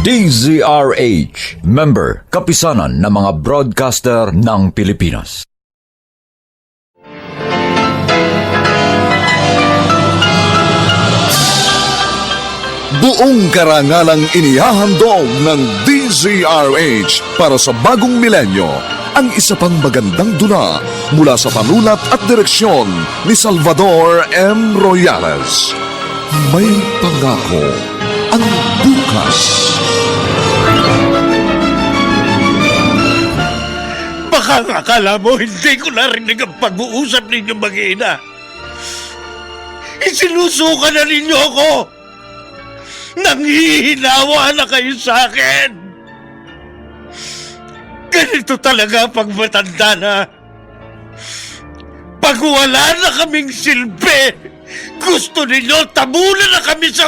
DZRH, member, kapisanan ng mga broadcaster ng Pilipinas. Buong karangalang inihahandog ng DZRH para sa bagong milenyo ang isa pang magandang dula mula sa panulat at direksyon ni Salvador M. Royales. May pangako ang bukas. Baka akala mo hindi ko narinig ang pag-uusap ninyo mag-ina. Isinusuka na ninyo ako. Nanghihinawa na kayo sa akin. Ganito talaga pag matanda na. Pag wala na kaming silbi, gusto ninyo tabunan na kami sa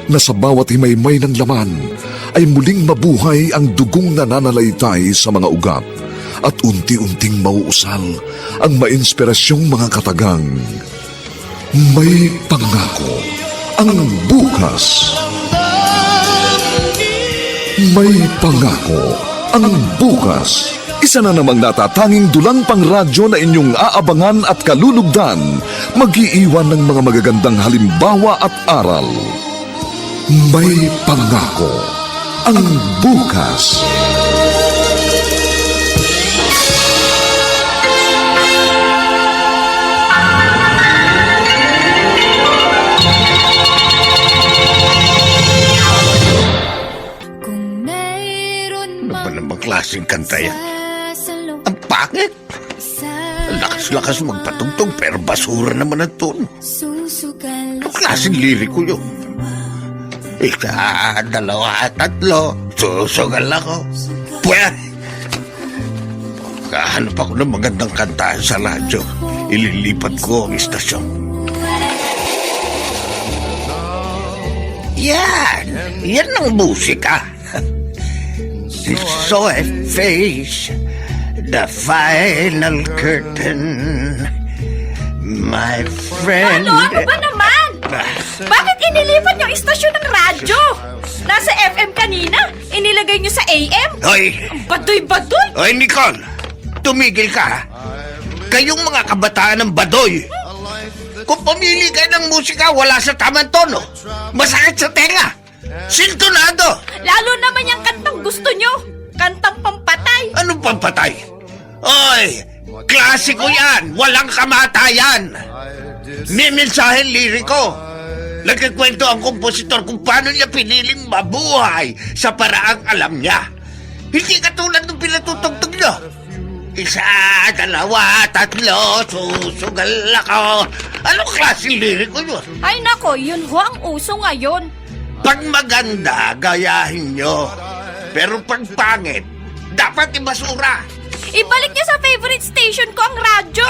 Na sa bawat himaymay ng laman ay muling mabuhay ang dugong nananalaytay sa mga ugat at unti-unting mauusal ang mainspirasyong mga katagang. May pangako ang bukas. May pangako ang bukas. Isa na namang natatanging dulang pangradyo na inyong aabangan at kalulugdan, mag-iiwan ng mga magagandang halimbawa at aral. May pangako ang bukas. klaseng kanta yan. Ang pangit. Ang lakas-lakas magpatugtog pero basura naman ang tono. Ang klaseng liriko yun. Isa, dalawa, tatlo, susugal ako. Pwede. Kahanap ako ng magandang kantahan sa radyo. Ililipat ko ang istasyon. Yan! Yan ang musika. So I face the final curtain, my friend. Ano ba naman? Bakit inilipat yung istasyon ng radyo? Nasa FM kanina, inilagay nyo sa AM? Hoy! Baduy-baduy! Hoy, Nicole! Tumigil ka, ha? Kayong mga kabataan ng badoy. Kung pumili kayo ng musika, wala sa tamang tono. Masakit sa tenga. Sintonado! Lalo naman yung kantang gusto nyo. Kantang pampatay. Anong pampatay? Oy! Klasiko yan! Walang kamatayan! May mensahe liriko. Nagkikwento ang kompositor kung paano niya piniling mabuhay sa paraang alam niya. Hindi katulad ng pinatutugtog niyo. Isa, dalawa, tatlo, susugal ako. Anong klaseng liriko yun? Ay nako, yun ho ang uso ngayon. Pag maganda, gayahin nyo. Pero pag pangit, dapat ibasura. Ibalik niyo sa favorite station ko ang radyo.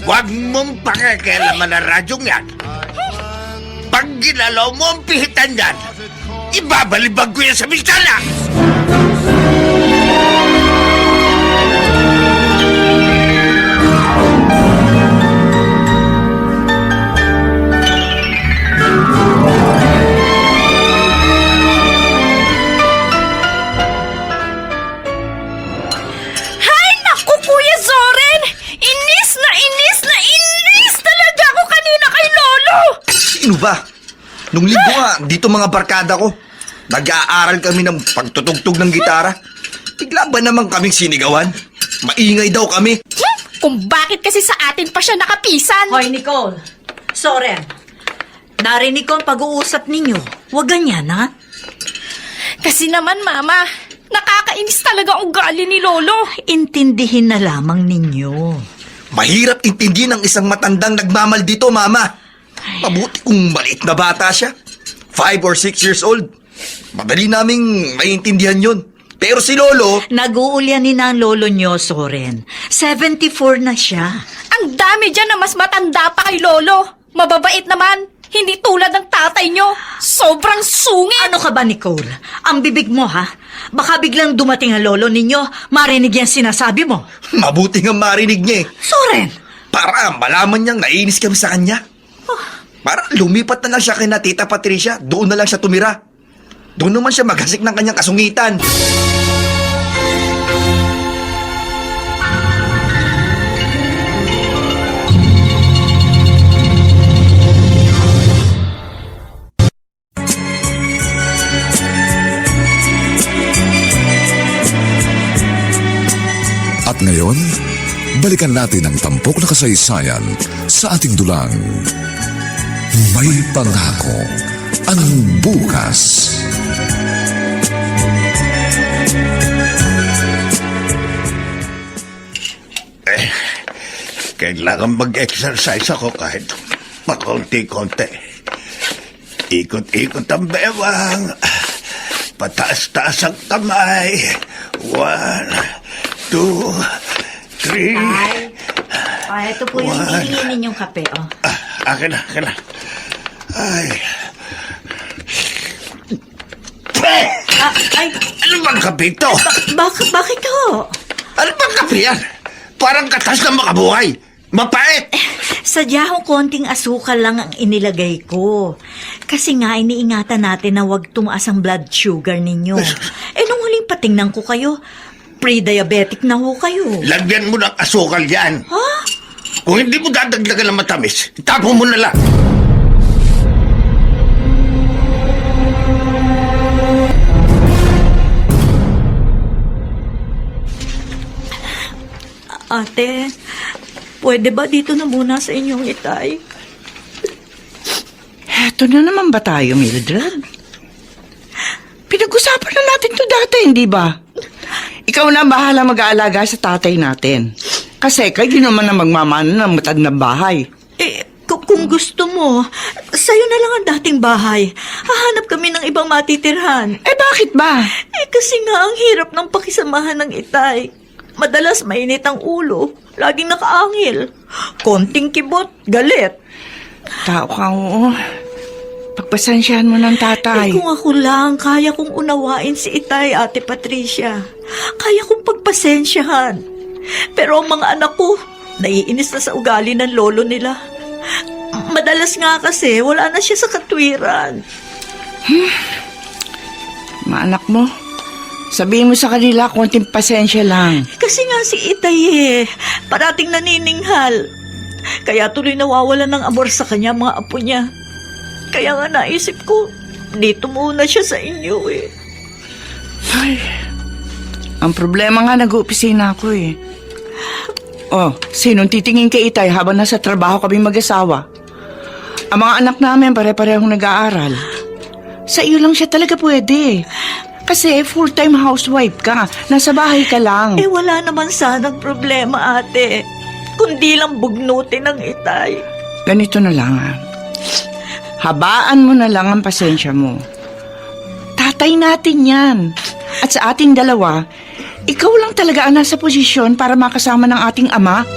Huwag mong pakikialaman ang radyong yan. Pag ginalaw mo ang pihitan yan, ibabalibag ko yan sa bintana. Sino ba? Nung linggo nga, dito mga barkada ko. Nag-aaral kami ng pagtutugtog ng gitara. Bigla ba naman kaming sinigawan? Maingay daw kami. Kung bakit kasi sa atin pa siya nakapisan. Hoy, Nicole. Soren. Narinig ko ang pag-uusap ninyo. Huwag ganyan, ha? Kasi naman, Mama, nakakainis talaga ang ugali ni Lolo. Intindihin na lamang ninyo. Mahirap intindihin ang isang matandang nagmamaldito, Mama. Mabuti kung maliit na bata siya. 5 or 6 years old. Madali naming maintindihan yun. Pero si Lolo... Nag-uulyanin na ang lolo nyo, Soren. 74 na siya. Ang dami dyan na mas matanda pa kay Lolo. Mababait naman. Hindi tulad ng tatay nyo. Sobrang sungit. Ano ka ba, Nicole? Ang bibig mo, ha? Baka biglang dumating ang lolo ninyo, marinig yan sinasabi mo. Mabuti nga marinig niya eh. Soren! Para malaman niyang naiinis kami sa kanya. Para lumipat na lang siya kay na Tita Patricia. Doon na lang siya tumira. Doon naman siya maghasik ng kanyang kasungitan. At ngayon, balikan natin ang tampok na kasaysayan sa ating dulang. May pangako ang bukas. Kailangan mag-exercise ako kahit pakonti-konti. Ikot-ikot ang bewang. Pataas-taas ang kamay. 1, 2, 3. Ito po yung One. hihingin ninyong kape, oh. Akin na. Ay. Ay, Ano bang kape ito? bakit ho? Ano bang kape yan? Parang katas na makabuhay. Mapait. Sadya ho konting asukal lang ang inilagay ko. Kasi nga iniingatan natin na wag tumaas ang blood sugar ninyo. Nung huling patingnan ko kayo, pre-diabetic na ho kayo. Lagyan mo ng asukal yan. Ha? Kung hindi mo dadagdagan ng matamis, itapo mo na lang. Ate, pwede ba dito na muna sa inyong itay? Eto na naman ba tayo, Mildred? Pinag-usapan na natin to dati, hindi ba? Ikaw na ang bahala mag-aalaga sa tatay natin. Kasi kayo naman na magmamana ng matag na bahay. Kung gusto mo, sa'yo na lang ang dating bahay. Hahanap kami ng ibang matitirhan. Bakit ba? Kasi nga ang hirap ng pakisamahan ng itay. Madalas mainit ang ulo. Laging nakaangil. Konting kibot, galit. Tao ka, oo. Pagpasensyahan mo ng tatay. Kung ako lang, kaya kong unawain si itay, Ate Patricia. Kaya kong pagpasensyahan. Pero ang mga anak ko, naiinis na sa ugali ng lolo nila. Madalas nga kasi, wala na siya sa katwiran. Mga anak mo, sabihin mo sa kanila konting pasensya lang. Kasi nga si itay parating nanininghal. Kaya tuloy nawawalan ng amor sa kanya mga apo niya. Kaya nga naisip ko, dito muna siya sa inyo Ay, ang problema nga nag-uopisina ako Oh, sinong titingin kay itay habang nasa trabaho kami mag-asawa? Ang mga anak namin pare-parehong nag-aaral. Sa iyo lang siya talaga pwede. Kasi full-time housewife ka. Nasa bahay ka lang. wala naman sanang problema, ate. Kundi lang bugnutin ng itay. Ganito na lang Habaan mo na lang ang pasensya mo. Tatay natin yan. At sa ating dalawa, ikaw lang talaga ang nasa posisyon para makasama ng ating ama.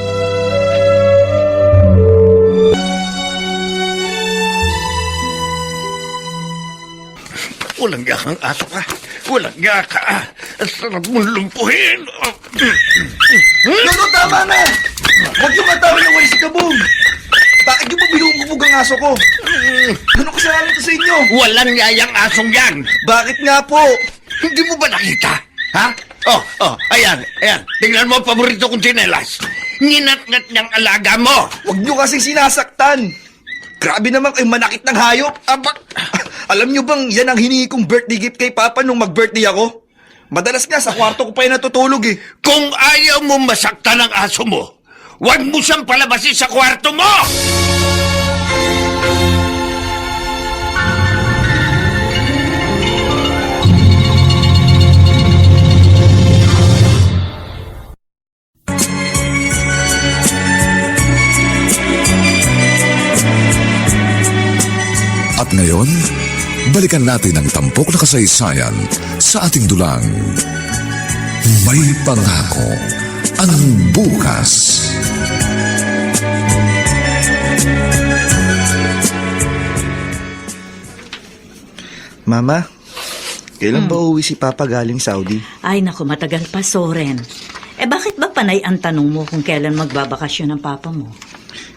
Walang yakang aso ka. Walang yaka. Ang sarap mong lumpuhin. Lolo, tama na! Huwag yung matawa ng walis kabong! Bakit yung mabinumbog ang aso ko? Ano kasalanan ko sa inyo? Walang yayang asong yan. Bakit nga po? Hindi mo ba nakita? Ha? Ayan. Tingnan mo ang paborito kong tsinelas. Ninat-ngat niyang alaga mo. Huwag nyo kasing sinasaktan. Grabe naman kayo manakit ng hayop. Alam nyo bang yan ang hiningi kong birthday gift kay Papa nung mag-birthday ako? Madalas nga sa kwarto ko pa yung natutulog Kung ayaw mo masaktan ang aso mo, huwag mo siyang palabasin sa kwarto mo! At ngayon, balikan natin ang tampok na kasaysayan sa ating dulang. May pangako ang bukas. Mama, kailan ba uuwi si Papa galing Saudi? Ay, naku, matagal pa, Soren. Bakit ba panay ang tanong mo kung kailan magbabakasyon ang papa mo?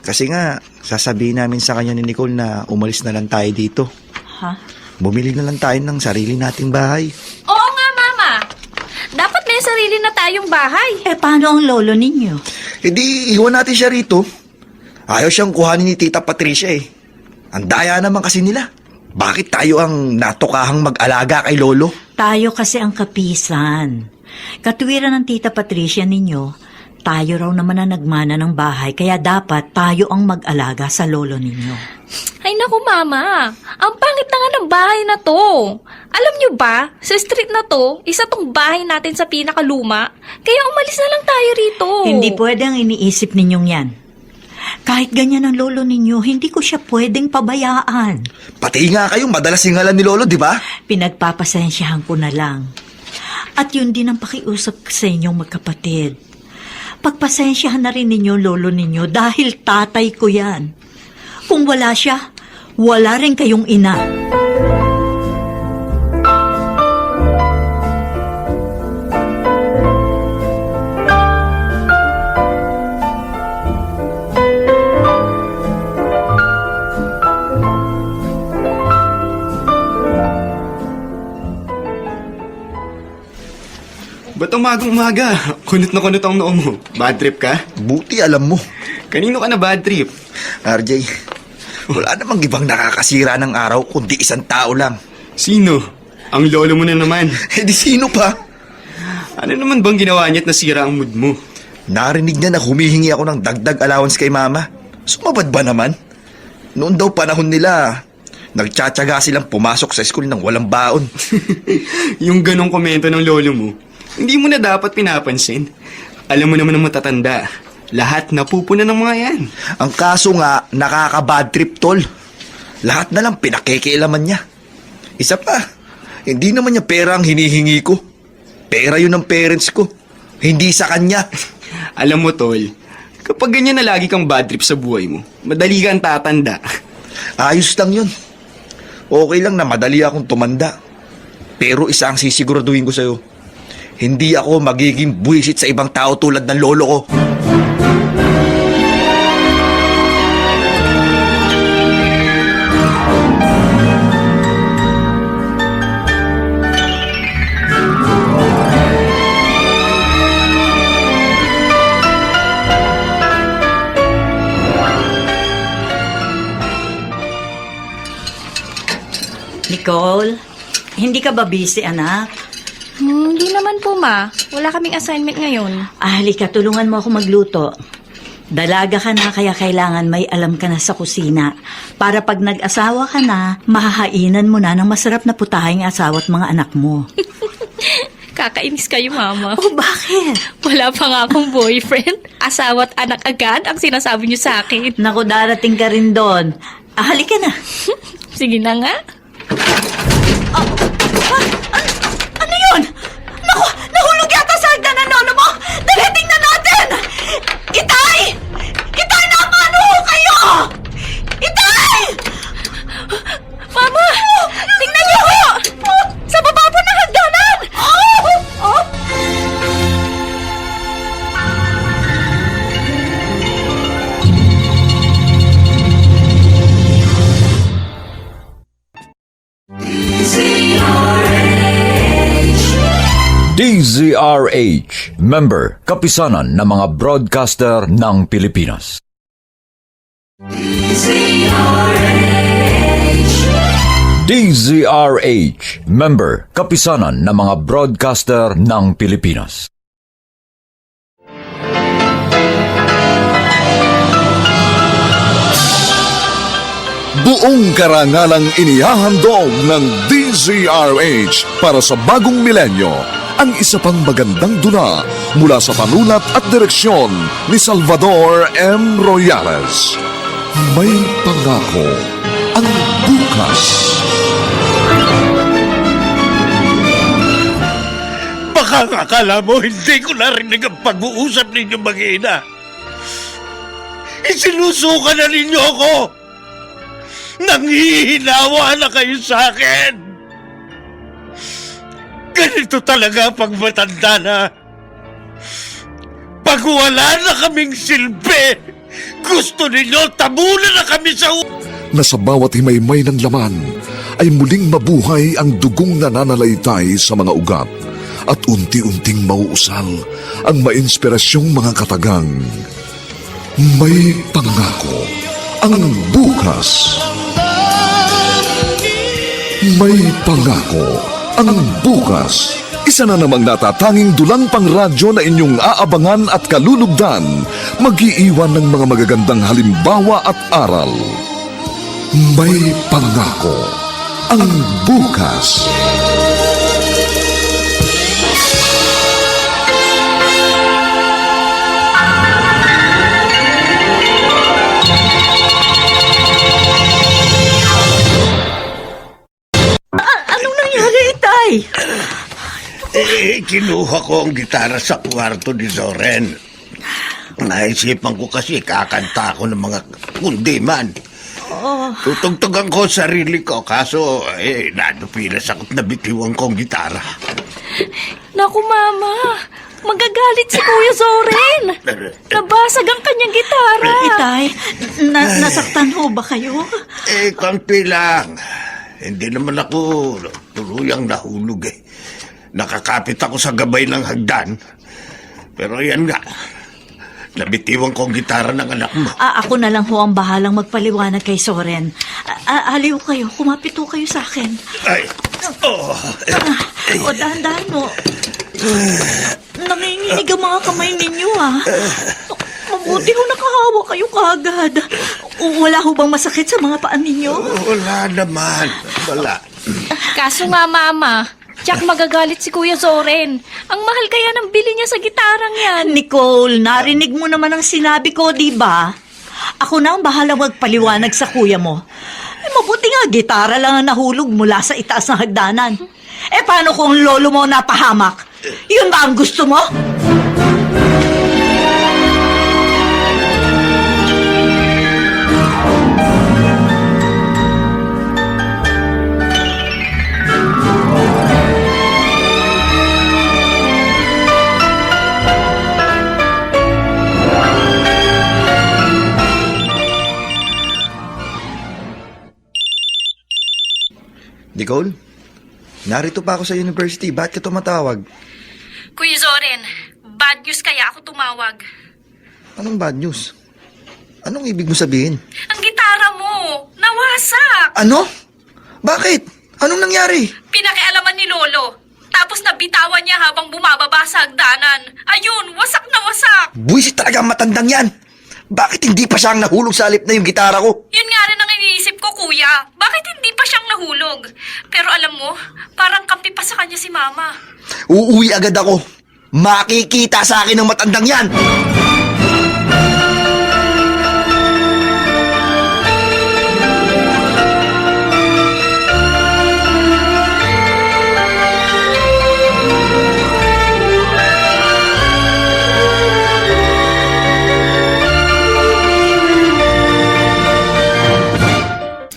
Kasi nga, sasabihin namin sa kanya ni Nicole na umalis na lang tayo dito. Ha? Bumili na lang tayo ng sarili nating bahay. Oo nga, Mama. Dapat may sarili na tayong bahay. Paano ang lolo ninyo? E di, iwan natin siya rito. Ayaw siyang kuhanin ni Tita Patricia eh. Ang daya naman kasi nila. Bakit tayo ang natukahang mag-alaga kay Lolo? Tayo kasi ang kapisan. Katuwiran ng Tita Patricia ninyo, tayo raw naman ang nagmana ng bahay, kaya dapat tayo ang mag-alaga sa lolo ninyo. Ay naku, Mama. Ang pangit na nga ng bahay na to. Alam nyo ba, sa street na to, isa tong bahay natin sa pinakaluma. Kaya umalis na lang tayo rito. Hindi pwede ang iniisip ninyong yan. Kahit ganyan ang lolo ninyo, hindi ko siya pwedeng pabayaan. Pati nga kayo, madalas singalan ni Lolo, di ba? Pinagpapasensyahan ko na lang. At yun din ang pakiusap sa inyong magkapatid. Pagpasensyahan na rin ninyo lolo ninyo dahil tatay ko yan. Kung wala siya, wala rin kayong ina. Ba't umagang-umaga? Kunot na kunot ang noo mo. Bad trip ka? Buti alam mo. Kanino ka na bad trip? RJ, wala namang ibang nakakasira ng araw kundi isang tao lang. Sino? Ang lolo mo na naman. Eh di sino pa? Ano naman bang ginawa niya at nasira ang mood mo? Narinig niya na humihingi ako ng dagdag allowance kay Mama. Sumabad ba naman? Noon daw panahon nila, nagtsatsaga silang pumasok sa school ng walang baon. Yung ganong komento ng lolo mo, hindi mo na dapat pinapansin. Alam mo naman ng matatanda, lahat napupuna ng mga yan. Ang kaso nga, nakaka-bad trip, tol. Lahat na lang pinakikialaman niya. Isa pa, hindi naman niya pera ang hinihingi ko. Pera yun ng parents ko, hindi sa kanya. Alam mo, tol, kapag ganyan na lagi kang bad trip sa buhay mo, madali kang tatanda. Ayos lang yun. Okay lang na madali akong tumanda. Pero isa ang sisiguraduhin ko sa'yo. Hindi ako magiging buwisit sa ibang tao tulad ng lolo ko. Nicole, hindi ka ba busy, anak? Hindi naman po, Ma. Wala kaming assignment ngayon. Halika, tulungan mo ako magluto. Dalaga ka na, kaya kailangan may alam ka na sa kusina. Para pag nag-asawa ka na, mahahainan mo na ng masarap na putahing asawa at mga anak mo. Kakainis kayo, Mama. Oh, bakit? Wala pa nga akong boyfriend. Asawa at anak agad ang sinasabi niyo sa akin. Naku, darating ka rin doon. Halika na. Sige na nga. Ano yun? Naku, nahulog yata sa hagdan ng lolo mo! Dali, tingnan natin! Itay! Itay, nakano kayo! Itay! Mama! Tingnan niyo ho! Sa baba po ng hagdanan! DZRH, member, kapisanan ng mga broadcaster ng Pilipinas. DZRH, member, kapisanan ng mga broadcaster ng Pilipinas. Buong karangalang inihahandog ng DZRH para sa bagong milenyo ang isa pang magandang dula mula sa panulat at direksyon ni Salvador M. Royales. May pangako ang bukas. Baka akala mo hindi ko narinig ang pag-uusap ninyo mag-ina. Isinusuka na ninyo ako. Nanghihinawa na kayo sa akin. Ganito talaga pag matanda na. Pag wala na kaming silbi, Gusto ninyo tabunan na kami sa Na sa bawat himaymay ng laman ay muling mabuhay ang dugong nananalaytay sa mga ugat at unti-unting mauusal ang mainspirasyong mga katagang. May pangako ang bukas. May pangako ang bukas. Isa na namang natatanging dulang pangradyo na inyong aabangan at kalulugdan, mag-iiwan ng mga magagandang halimbawa at aral. May pangako ang bukas. Anong nangyari, Itay? Kinuha ko ang gitara sa kwarto ni Zoren. Naisipan ko kasi kakanta ko ng mga kundiman. Tutugtugan ko ang sarili ko, kaso nadupilas ako't nabitiwan ko ang gitara. Naku, Mama. Magagalit si Kuya Zoren. Nabasag ang kanyang gitara. Itay, nasaktan ho ba kayo? Kampi lang. Hindi naman ako tuluyang nahulog eh. Nakakapit ako sa gabay ng hagdan. Pero yan nga, nabitiwan ko ang gitara ng anak mo. Ako na lang ho ang bahalang magpaliwanag kay Soren. Aliw kayo, kumapit ho kayo sa akin. Ay, O dahan-dahan mo. Nanginginig ang mga kamay ninyo Mabuti ho nakahawa kayo kaagad. Wala ho bang masakit sa mga paan ninyo? wala naman. Wala. Kaso nga, Mama, Jack, magagalit si Kuya Zoren. Ang mahal kaya ng bili niya sa gitarang yan. Nicole, narinig mo naman ang sinabi ko, di ba? Ako na ang bahala magpaliwanag sa kuya mo. Mabuti nga, gitara lang ang nahulog mula sa itaas ng hagdanan. Paano kung lolo mo napahamak? Yun ba ang gusto mo? Nicole, narito pa ako sa university. Bakit ka tumatawag? Kuya Zoren, bad news kaya ako tumawag. Anong bad news? Anong ibig mo sabihin? Ang gitara mo, nawasak. Ano? Bakit? Anong nangyari? Pinakialaman ni Lolo. Tapos nabitawan niya habang bumababa sa hagdanan. Ayun, wasak na wasak. Buwisit talaga ang matandang yan. Bakit hindi pa siya ang nahulog sa halip na yung gitara ko? Yun nga rin ang iniisip ko, Kuya. Bakit hindi pa siyang nahulog? Pero alam mo, parang kampi pa sa kanya si Mama. Uuwi agad ako. Makikita sa akin ng matandang yan.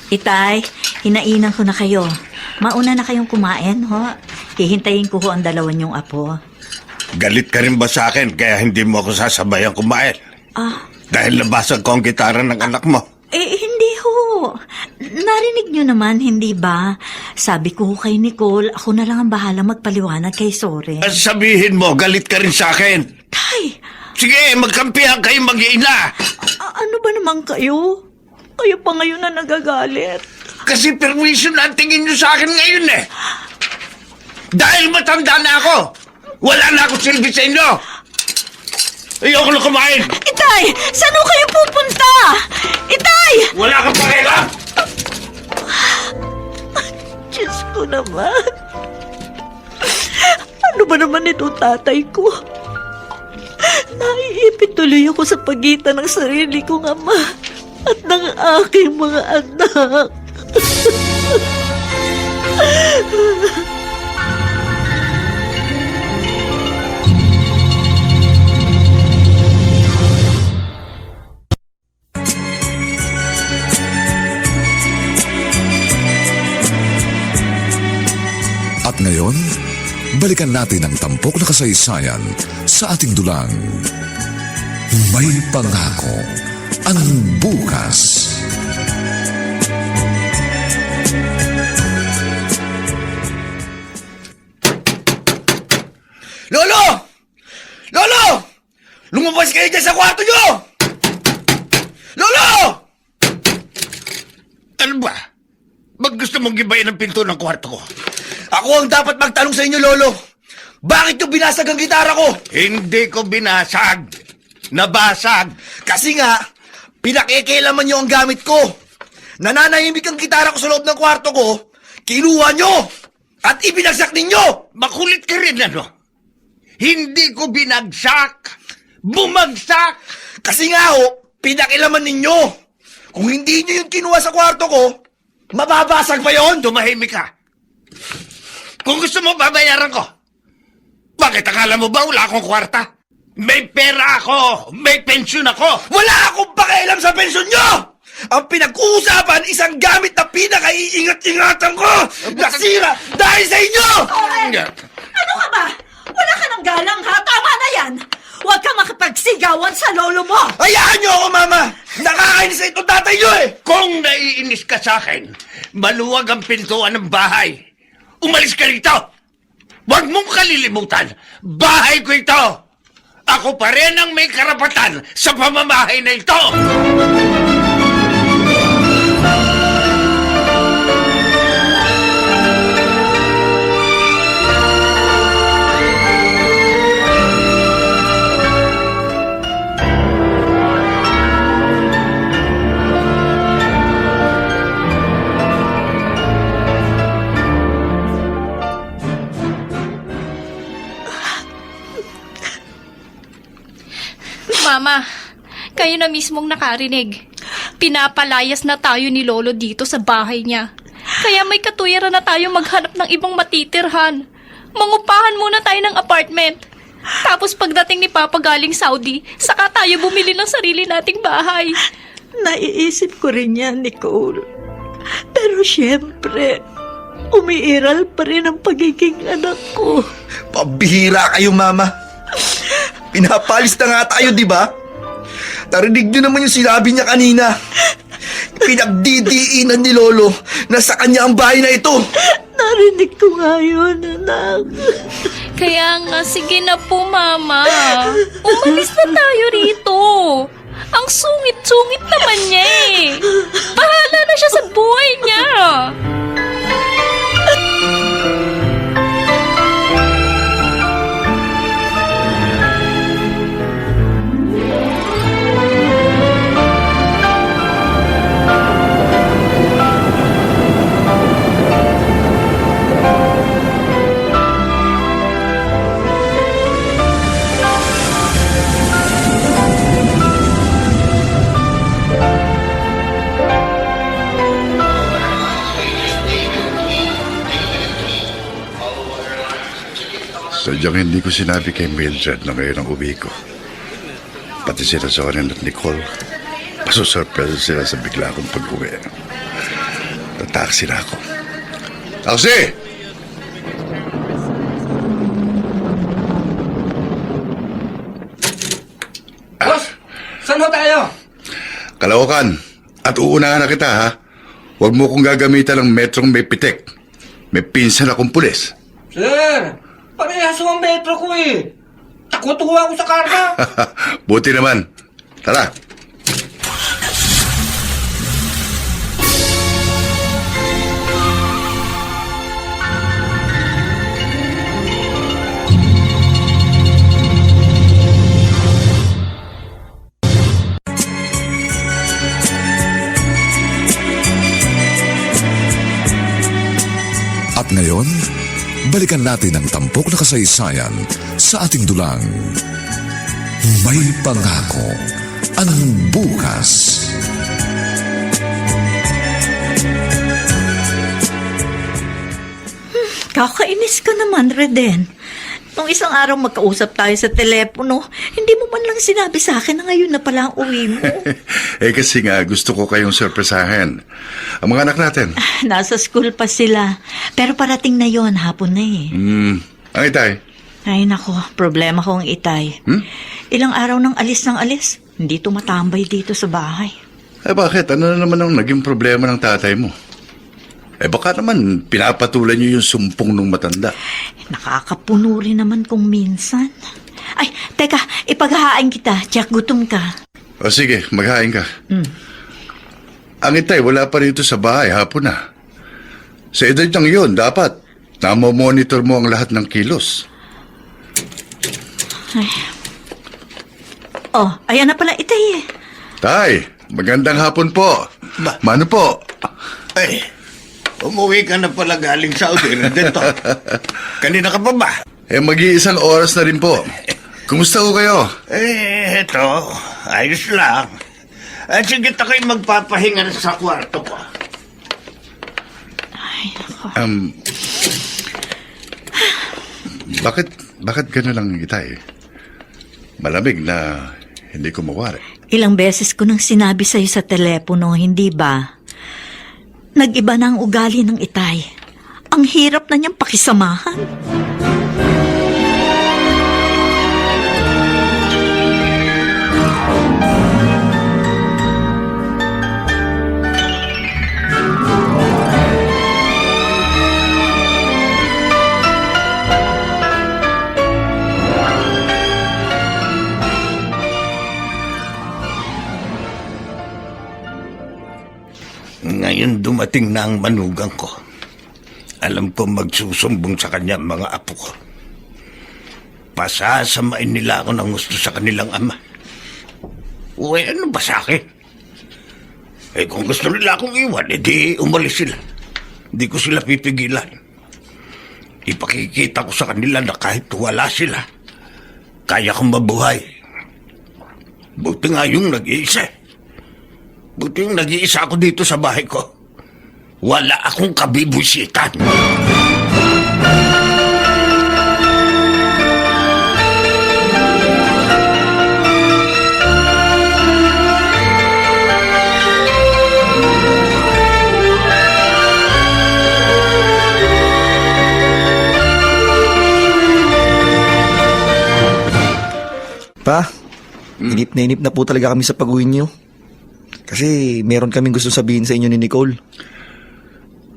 Itay, hinainan ko na kayo. Mauna na kayong kumain, ho? Hihintayin ko ho ang dalawa niyong apo. Galit ka rin ba sa akin kaya hindi mo ako sasabayan kumain? Dahil nabasag ko ang gitara ng anak mo. Hindi ho. Narinig niyo naman, hindi ba? Sabi ko ho kay Nicole, ako na lang ang bahala magpaliwanag kay Soren. Sabihin mo, galit ka rin sa akin. Tay, Sige, magkampihan kayo mag-iina. ano ba naman kayo? Kayo pa ngayon na nagagalit. Kasi perwisyon na ang tingin nyo sa akin ngayon eh. Dahil matanda na ako. Wala na ako silbi sa inyo. Ayoko na kumain. Itay, saan ho kayo pupunta? Itay! Wala kang pakialam. Diyos ko naman. Ano ba naman ito, tatay ko? Naiipit tuloy ako sa pagitan ng sarili kong ama at ng aking mga anak. At ngayon, balikan natin ang tampok na kasaysayan sa ating dulang. May pangako ang bukas. Lolo! Lolo! Lumabas kayo dyan sa kwarto nyo! Lolo! Ano ba? Ba't gusto mong gibayin ang pinto ng kwarto ko? Ako ang dapat magtanong sa inyo, Lolo. Bakit nyo binasag ang gitara ko? Hindi ko binasag. Nabasag. Kasi nga, pinakikilaman nyo ang gamit ko. Nananahimik ang gitara ko sa loob ng kwarto ko, kinuha nyo! At ibinagsak ninyo! Makulit ka rin, ano? Hindi ko binagsak. Bumagsak. Kasi nga ho, pinakilaman ninyo. Kung hindi nyo yung kinuha sa kwarto ko, mababasag pa yon. Tumahimik ka. Kung gusto mo, babayaran ko. Bakit akala mo ba wala akong kwarta? May pera ako. May pensyon ako. Wala akong pakialam sa pensyon nyo! Ang pinag-uusapan, isang gamit na pinakaiingat-ingatan ko! Nasira dahil sa inyo! Ano ka ba? Wala ka ng galang ha? Tama na yan! Huwag ka makipagsigawan sa lolo mo! Hayaan nyo ako, Mama! Nakakainis sa itong tatay nyo eh! Kung naiinis ka sa akin, maluwag ang pintuan ng bahay. Umalis ka rito! Huwag mong kalilimutan, bahay ko ito! Ako pa rin ang may karapatan sa pamamahay na ito! Mama, kayo na mismong nakarinig. Pinapalayas na tayo ni Lolo dito sa bahay niya. Kaya may katuwiran na tayo maghanap ng ibang matitirhan. Mangupahan muna tayo ng apartment. Tapos pagdating ni Papa galing Saudi, saka tayo bumili ng sarili nating bahay. Naiisip ko rin yan, Nicole. Pero syempre, umiiral pa rin ang pagiging anak ko. Pabihira kayo, Mama. Pinapalis na nga tayo, di ba? Narinig nyo naman yung sinabi niya kanina. Pinagdidiinan ni Lolo na sa kanya ang bahay na ito. Narinig ko nga yun, anak. Kaya nga, sige na po, Mama. Umalis na tayo rito. Ang sungit-sungit naman niya eh. Bahala na siya sa buhay niya. Sadyang hindi ko sinabi kay Mildred na ngayon ang uwi ko. Pati sila Soren at Nicole, masusurpresa sila sa bigla kong pag-uwi. Tataksi na ako. Taxi! Boss, saan ho tayo? Kalaukan, at uunahan na kita ha. Huwag mo kong gagamitan ng metrong may pitik. May pinsan akong pulis. Sir, parehas ho ang metro ko eh. Takot ho ako sa karga. Buti naman. Tara. At ngayon, balikan natin ang tampok na kasaysayan sa ating dulang. May pangako ang bukas. Kakainis ka naman, Reden. Nung isang araw magkausap tayo sa telepono, hindi mo man lang sinabi sa akin na ngayon na pala ang uwi mo. Kasi nga gusto ko kayong surpresahin. Ang mga anak natin. Nasa school pa sila. Pero parating na yon, hapon na eh. Ang itay. Ay nako, problema ko ang itay. Ilang araw nang alis ng alis. Hindi tumatambay dito sa bahay. Bakit? Ano na naman ang naging problema ng tatay mo? Baka naman pinapatulan niyo yung sumpong nung matanda. Nakakapuno rin naman kung minsan. Ay, teka, ipaghahain kita. Jack, gutom ka. O sige, maghain ka. Ang itay, wala pa rito sa bahay, hapon na. Sa edad niyang yun, dapat namomonitor mo ang lahat ng kilos. Oh, ayan na pala itay eh. Tay, magandang hapon po. Mano po? Ay, umuwi ka na pala galing Saudi na dito. Kanina ka pa ba? Mag-iisang oras na rin po. Kumusta ho kayo? Eto, ayos lang. Sige, tako'y magpapahinga sa kwarto ko. Bakit gano'n lang itay? Malamig na hindi ko mawari. Ilang beses ko nang sinabi sa'yo sa telepono, hindi ba? Nag-iba na ang ugali ng itay. Ang hirap na niyang pakisamahan. Ngayon dumating na ang manugang ko. Alam ko magsusumbong sa kanya mga apo ko. Pasasamain nila ako ng gusto sa kanilang ama. Uy, ano ba sa akin? Kung gusto nila akong iwan, edi umalis sila. Hindi ko sila pipigilan. Ipakikita ko sa kanila na kahit wala sila, kaya kong mabuhay. Buti nga yung nag-iisa. Buti yung nag-iisa ako dito sa bahay ko. Wala akong kabibusitan. Pa, inip na po talaga kami sa pag-uwi niyo. Kasi meron kaming gusto sabihin sa inyo ni Nicole.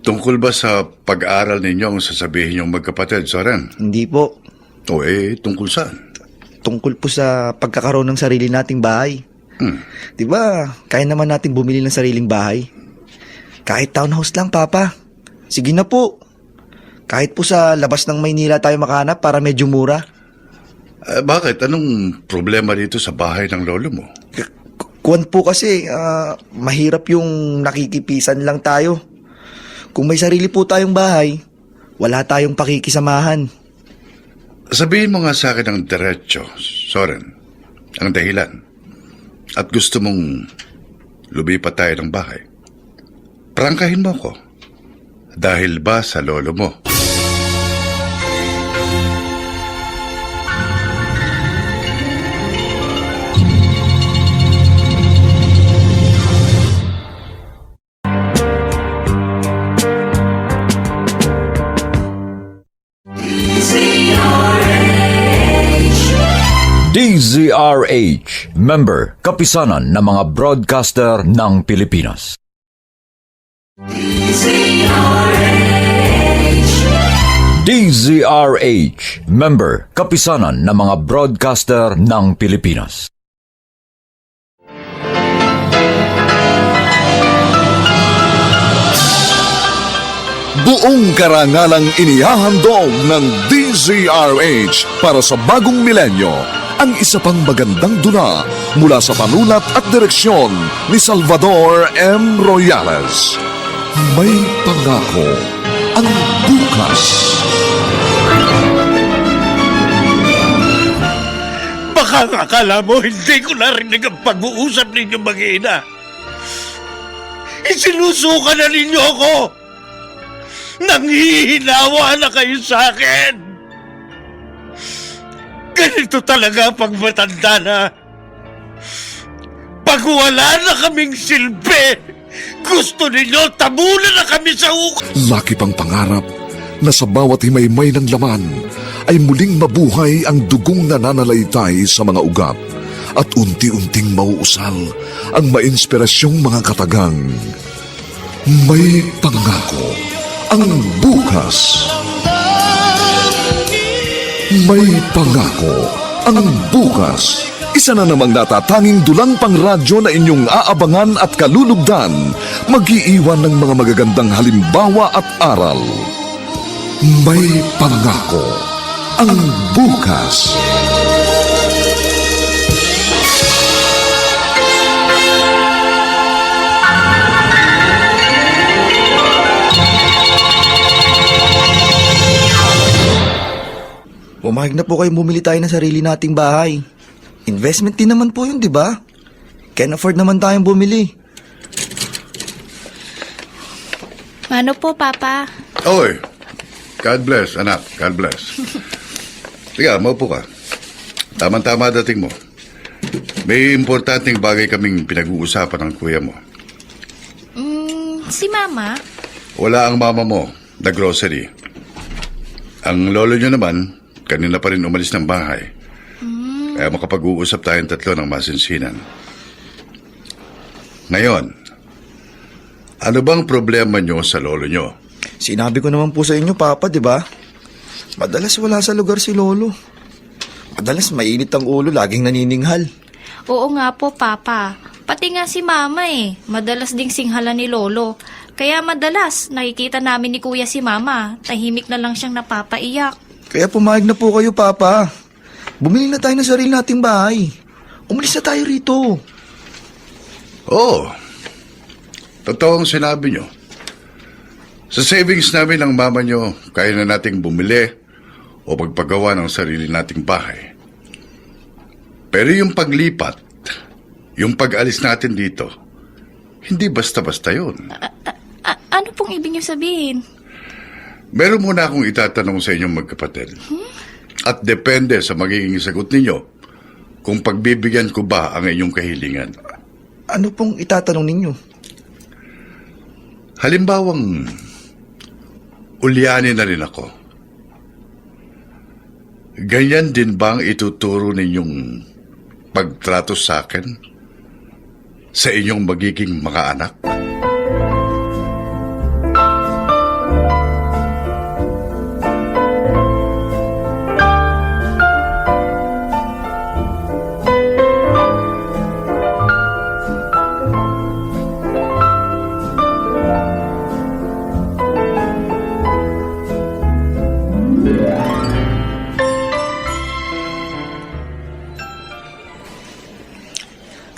Tungkol ba sa pag-aaral ninyo ang sasabihin niyong magkapatid, Soren? Hindi po. Tungkol saan? Tungkol po sa pagkakaroon ng sarili nating bahay. Diba, kaya naman natin bumili ng sariling bahay. Kahit townhouse lang, Papa. Sige na po. Kahit po sa labas ng Maynila tayo makahanap para medyo mura. Bakit? Anong problema dito sa bahay ng lolo mo? Kuwan po kasi, mahirap yung nakikipisan lang tayo. Kung may sarili po tayong bahay, wala tayong pakikisamahan. Sabihin mo nga sa akin ang diretso, Soren. Ang dahilan. At gusto mong lumipat tayo ng bahay. Prangkahin mo ko. Dahil ba sa lolo mo? DZRH, member, kapisanan ng mga broadcaster ng Pilipinas. DZRH, member, kapisanan ng mga broadcaster ng Pilipinas. Buong karangalang inihahandog ng DZRH para sa bagong milenyo ang isa pang magandang dula mula sa panulat at direksyon ni Salvador M. Royales. May pangako ang bukas. Baka akala mo hindi ko narinig ang pag-uusap ninyo mag-ina. Isinusuka na ninyo ako. Nanghihinawa na kayo sa akin. Ganito talaga pag matanda na. Pag wala na kaming silbi, gusto ninyo tabunan na kami sa uko. Laki pang pangarap na sa bawat himaymay ng laman ay muling mabuhay ang dugong nananalaytay sa mga ugat at unti-unting mauusal ang mainspirasyong mga katagang. May pangako ang bukas. May pangako ang bukas. Isa na namang natatanging dulang pangradyo na inyong aabangan at kalulugdan, mag-iiwan ng mga magagandang halimbawa at aral. May pangako ang bukas. Pumayag na po kayo bumili tayo ng sarili nating bahay. Investment din naman po yun, di ba? Can afford naman tayong bumili. Ano po, Papa? Oy, God bless, anak. God bless. Tiga, maupo ka. Tama-tama dating mo. May importanteng bagay kaming pinag-uusapan ng kuya mo. Si Mama? Wala ang mama mo na grocery. Ang lolo nyo naman, kanina pa rin umalis ng bahay. Kaya makapag-uusap tayong tatlo ng masinsinan. Ngayon, ano bang problema nyo sa lolo nyo? Sinabi ko naman po sa inyo, Papa, di ba? Madalas wala sa lugar si Lolo. Madalas mainit ang ulo, laging nanininghal. Oo nga po, Papa. Pati nga si Mama madalas ding singhala ni Lolo. Kaya madalas nakikita namin ni Kuya si Mama, tahimik na lang siyang napapaiyak. Kaya pumayag na po kayo, Papa. Bumili na tayo ng sarili nating bahay. Umalis na tayo rito. Oo. Totoo ang sinabi nyo. Sa savings namin ng mama nyo, kaya na nating bumili o magpagawa ng sarili nating bahay. Pero yung paglipat, yung pag-alis natin dito, hindi basta-basta yun. Ano pong ibig niyo sabihin? Meron muna akong itatanong sa inyong magkapatid. At depende sa magiging sagot ninyo kung pagbibigyan ko ba ang inyong kahilingan. Ano pong itatanong ninyo? Halimbawang, ulyanin na rin ako. Ganyan din ba ang ituturo ninyong pagtrato sa akin? Sa inyong magiging mga anak?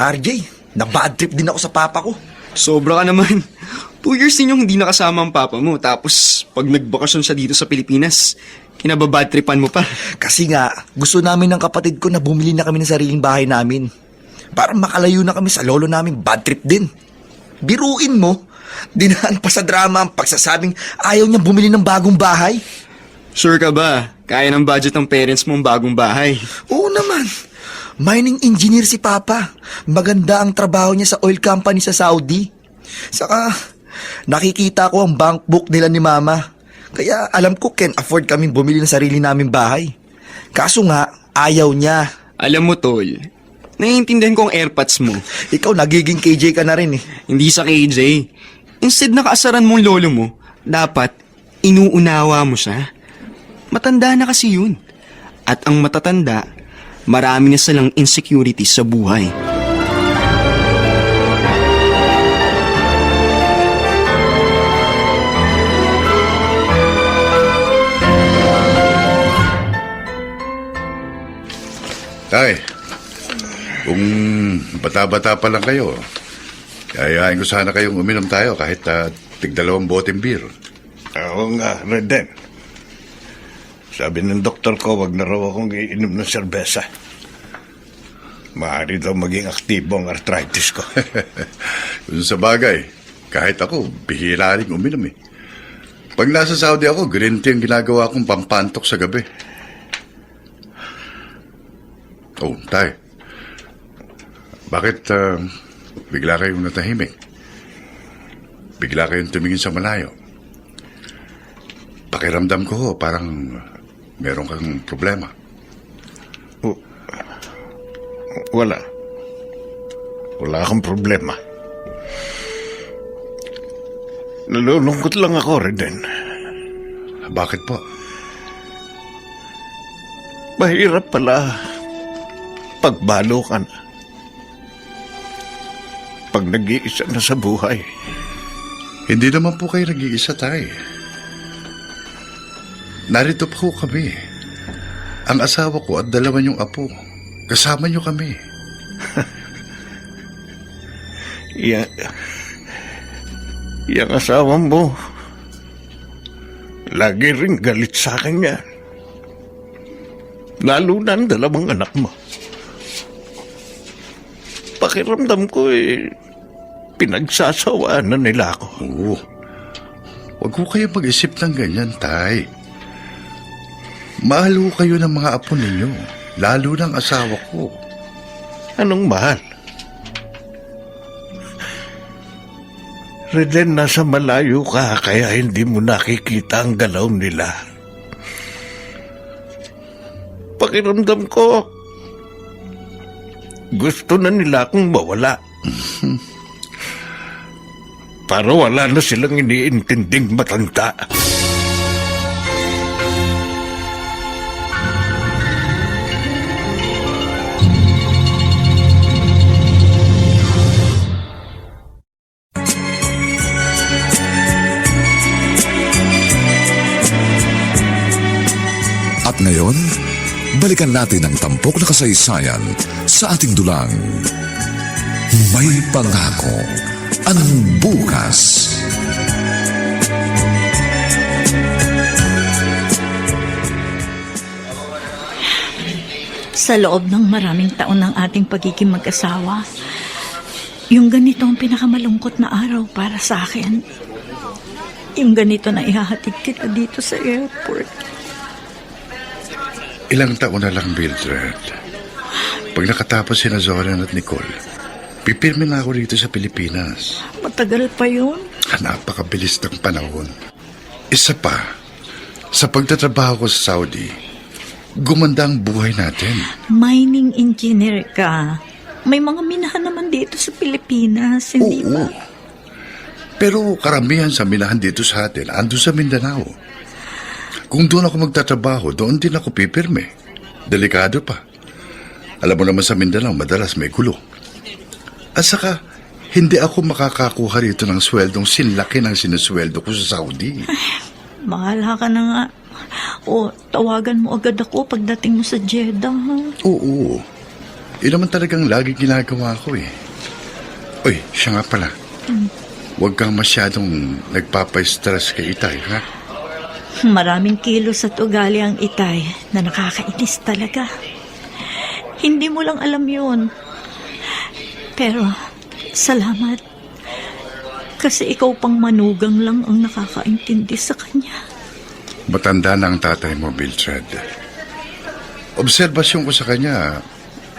RJ, na-bad trip din ako sa papa ko. Sobra ka naman. 2 years din yung hindi nakasama ang papa mo. Tapos, pag nagbakasyon siya dito sa Pilipinas, kinababad tripan mo pa. Kasi nga, gusto namin ng kapatid ko na bumili na kami ng sariling bahay namin. Para makalayo na kami sa lolo namin bad trip din. Biruin mo, dinaan pa sa drama ang pagsasabing ayaw niya bumili ng bagong bahay. Sure ka ba? Kaya ng budget ng parents mo ang bagong bahay. Oo naman. Mining engineer si Papa. Maganda ang trabaho niya sa oil company sa Saudi. Saka, nakikita ko ang bank book nila ni Mama. Kaya alam ko can afford kami bumili ng sarili naming bahay. Kaso nga, ayaw niya. Alam mo, Tol, naiintindihan ko ang airpods mo. Ikaw nagiging KJ ka na rin eh. Hindi sa KJ. Instead na kaasaran mo ang lolo mo, dapat inuunawa mo siya. Matanda na kasi yun. At ang matatanda, marami na silang insecurity sa buhay. Tay, kung bata-bata pa lang kayo, yayain ko sana kayong uminom tayo kahit tig-2 boteng beer. Oo nga, Reden. Sabi ng doktor ko, wag na raw akong iinom ng serbesa. Maaari daw maging aktibo ang arthritis ko. Kung sa bagay, kahit ako, bihira rin uminom eh. Pag nasa Saudi ako, green tea ang ginagawa kong pampantok sa gabi. Oh, tay. Bakit bigla kayong natahimik? Bigla kayong tumingin sa malayo? Pakiramdam ko, parang meron kang problema. Wala. Wala akong problema. Nalulungkot lang ako, Reden. Bakit po? Mahirap pala pagbalo ka na. Pag nag-iisa na sa buhay. Hindi naman po kayo nag-iisa, Tay. Narito po kami. Ang asawa ko at dalawa niyong apo. Kasama niyo kami. Yang asawa mo, lagi rin galit sa akin yan. Lalo na ang dalawang anak mo. Pakiramdam ko pinagsasawaan na nila ako. Oo. Huwag ko kayo mag-isip ng ganyan, Tay. Mahal ko kayo ng mga apo ninyo, lalo ng asawa ko. Anong mahal? Reden, nasa malayo ka kaya hindi mo nakikita ang galaw nila. Pakiramdam ko, gusto na nila akong mawala. Para wala na silang iniintinding matanda. At ngayon, balikan natin ang tampok na kasaysayan sa ating dulang. May pangako ang bukas. Sa loob ng maraming taon ng ating pagiging mag-asawa, yung ganito ang pinakamalungkot na araw para sa akin. Yung ganito na ihahatid kita dito sa airport. Ilang taon na lang, Mildred. Pag nakatapos si Zoran at Nicole, pipirme na ako dito sa Pilipinas. Matagal pa yun. Napakabilis ng panahon. Isa pa, sa pagtatrabaho ko sa Saudi, gumanda ang buhay natin. Mining engineer ka. May mga minahan naman dito sa Pilipinas, hindi Oo. ba? Pero karamihan sa minahan dito sa atin, ando sa Mindanao. Kung doon ako magtatrabaho, doon din ako pipirme. Delikado pa. Alam mo naman sa Mindanao, madalas may gulo. At saka, hindi ako makakakuha rito ng sweldong sinlaki ng sinusweldo ko sa Saudi. Bahala ka na nga. O, tawagan mo agad ako pagdating mo sa Jeddah, ha? Oo. Yun naman talagang lagi ginagawa ko eh. Uy, siya nga pala. Huwag kang masyadong nagpapa-stress kay Itay, ha? Maraming kilos at ugali ang Itay na nakakainis talaga. Hindi mo lang alam yun. Pero, salamat. Kasi ikaw pang manugang lang ang nakakaintindi sa kanya. Matanda na ang tatay mo, Mildred. Obserbasyon ko sa kanya,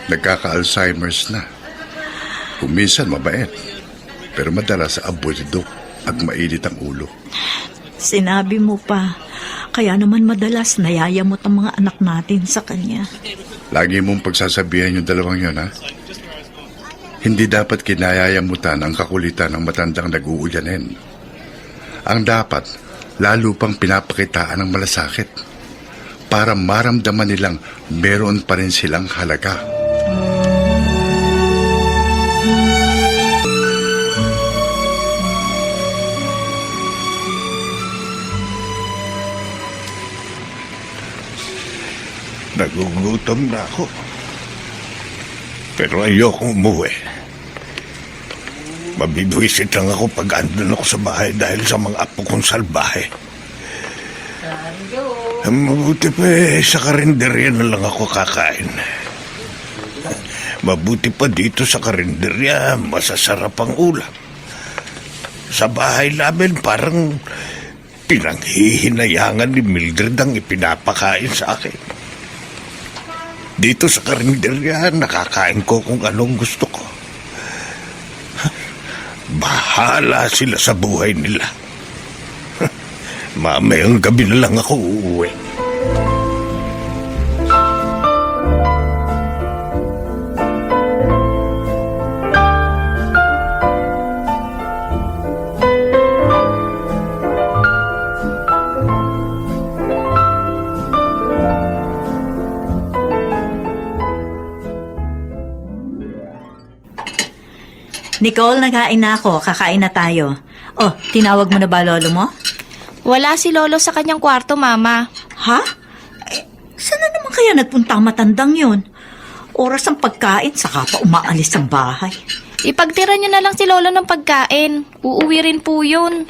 nagkaka-Alzheimer's na. Kung minsan mabait, pero madalas aburdo at mainit ang ulo. Sinabi mo pa, kaya naman madalas nayayamot ang mga anak natin sa kanya. Lagi mong pagsasabihan yung dalawang yun, ha? Hindi dapat kinayayamutan ang kakulitan ng matandang nag-uuyanin. Ang dapat, lalo pang pinapakitaan ng malasakit para maramdaman nilang meron pa rin silang halaga. Nagugutom na ako. Pero ayokong umuwi. Mabibwisit lang ako pag andun ako sa bahay dahil sa mga apo kong salbahe. Mabuti pa sa karinderya na lang ako kakain. Mabuti pa dito sa karinderya, masasarap ang ulam. Sa bahay namin parang pinanghihinayangan ni Mildred ang ipinapakain sa akin. Dito sa karinderya, nakakain ko kung anong gusto ko. Bahala sila sa buhay nila. Mamayang gabi na lang ako uuwi. Nicole, naghain na ako. Kakain na tayo. Oh, tinawag mo na ba lolo mo? Wala si Lolo sa kanyang kwarto, Mama. Ha? Saan na naman kaya nagpunta ang matandang yun? Oras ang pagkain, saka pa umaalis ang bahay. Ipagtira niyo na lang si Lolo ng pagkain. Uuwi rin po yun.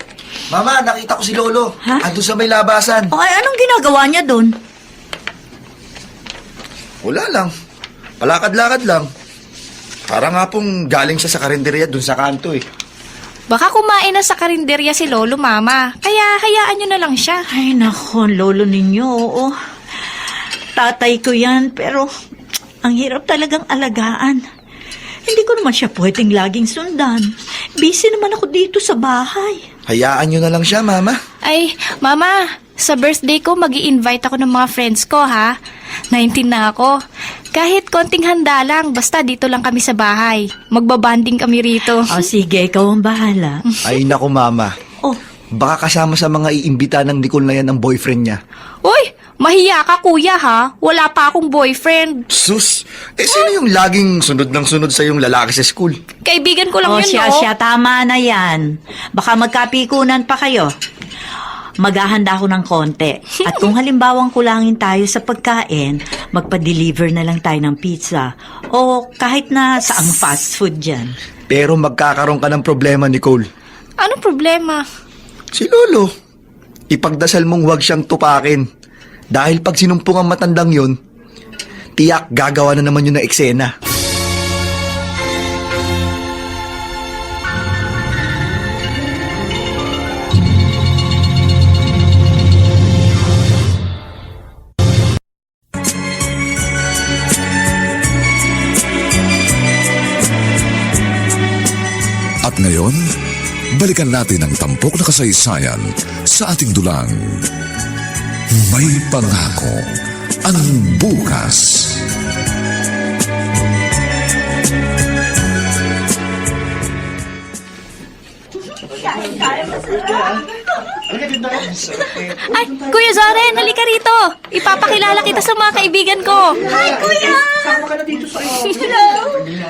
Mama, nakita ko si Lolo. Ha? Ando sa may labasan. O ay, anong ginagawa niya doon? Wala lang. Palakad-lakad lang. Para nga pong galing siya sa karinderya dun sa kanto eh. Baka kumain na sa karinderya si Lolo, Mama. Kaya hayaan niyo na lang siya. Ay, nako, ang lolo ninyo, oo. Tatay ko yan, pero ang hirap talagang alagaan. Hindi ko naman siya pwedeng laging sundan. Busy naman ako dito sa bahay. Hayaan nyo na lang siya, Mama. Ay, Mama, sa birthday ko, mag-i-invite ako ng mga friends ko, ha? 19 na ako. Kahit konting handa lang, basta dito lang kami sa bahay. Magbabanding kami rito. O sige, ikaw ang bahala. Ay, naku, Mama. Oh, Baka kasama sa mga iimbita ng Nicole na yan ang boyfriend niya. Uy, mahiya ka, kuya, ha? Wala pa akong boyfriend. Sus! Sino yung laging sunod ng sunod sa yung lalaki sa school? Kaibigan ko lang oh yun, siya, no? siya, tama na yan. Baka magkapikunan pa kayo. Maghahanda ako ng konti. At kung halimbawang kulangin tayo sa pagkain, magpa-deliver na lang tayo ng pizza. O kahit na saang fast food dyan. Pero magkakaroon ka ng problema, Nicole. Anong problema? Si Lolo. Ipagdasal mong huwag siyang tupakin. Dahil pag sinumpong ang matandang yun, tiyak gagawa na naman yun ng eksena. At ngayon, balikan natin ang tampok na kasaysayan sa ating dulang. May pangako ang bukas. Ay, Kuya Zoren, halika rito. Ipapakilala kita sa mga kaibigan ko. Hi, Kuya!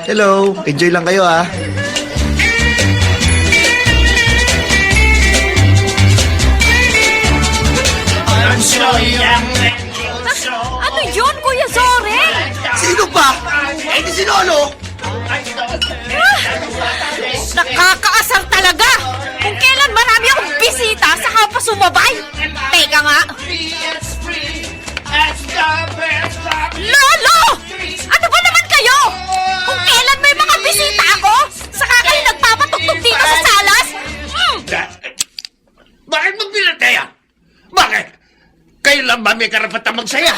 Hello, enjoy lang kayo ah. Ano yun, Kuya Zoren? Sino ba? Di si Lolo. Nakakaasar talaga! Kung kailan marami akong bisita, saka pa sumabay. Teka nga. Lolo! Ano ba naman kayo? Kung kailan may mga bisita ako, saka kayo nagpapatugtog dito sa salas? Bakit mo pinataya? Bakit? Kayo lang ba may karapatang magsaya?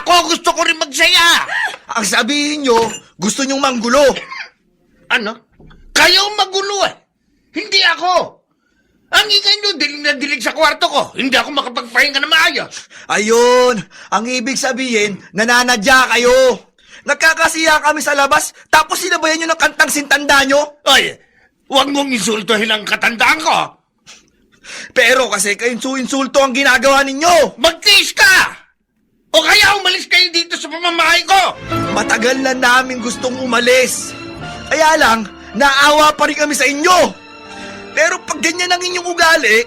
Ako gusto ko rin magsaya! Ang sabihin nyo, gusto nyong manggulo. Ano? Kayo ang magulo eh! Hindi ako! Ang ingay nyo, dilig na dilig sa kwarto ko. Hindi ako makapagpahinga na maayos. Ayun, ang ibig sabihin, nananadya kayo. Nagkakasiya kami sa labas, tapos sinabayan nyo ng kantang sintanda nyo. Ay, huwag mong insultohin ang katandaan ko. Pero kasi kainsulto ang ginagawa ninyo. Magtiis ka! O kaya umalis kayo dito sa pamamahay ko! Matagal na namin gustong umalis. Kaya lang, naawa pa rin kami sa inyo. Pero pag ganyan ang inyong ugali,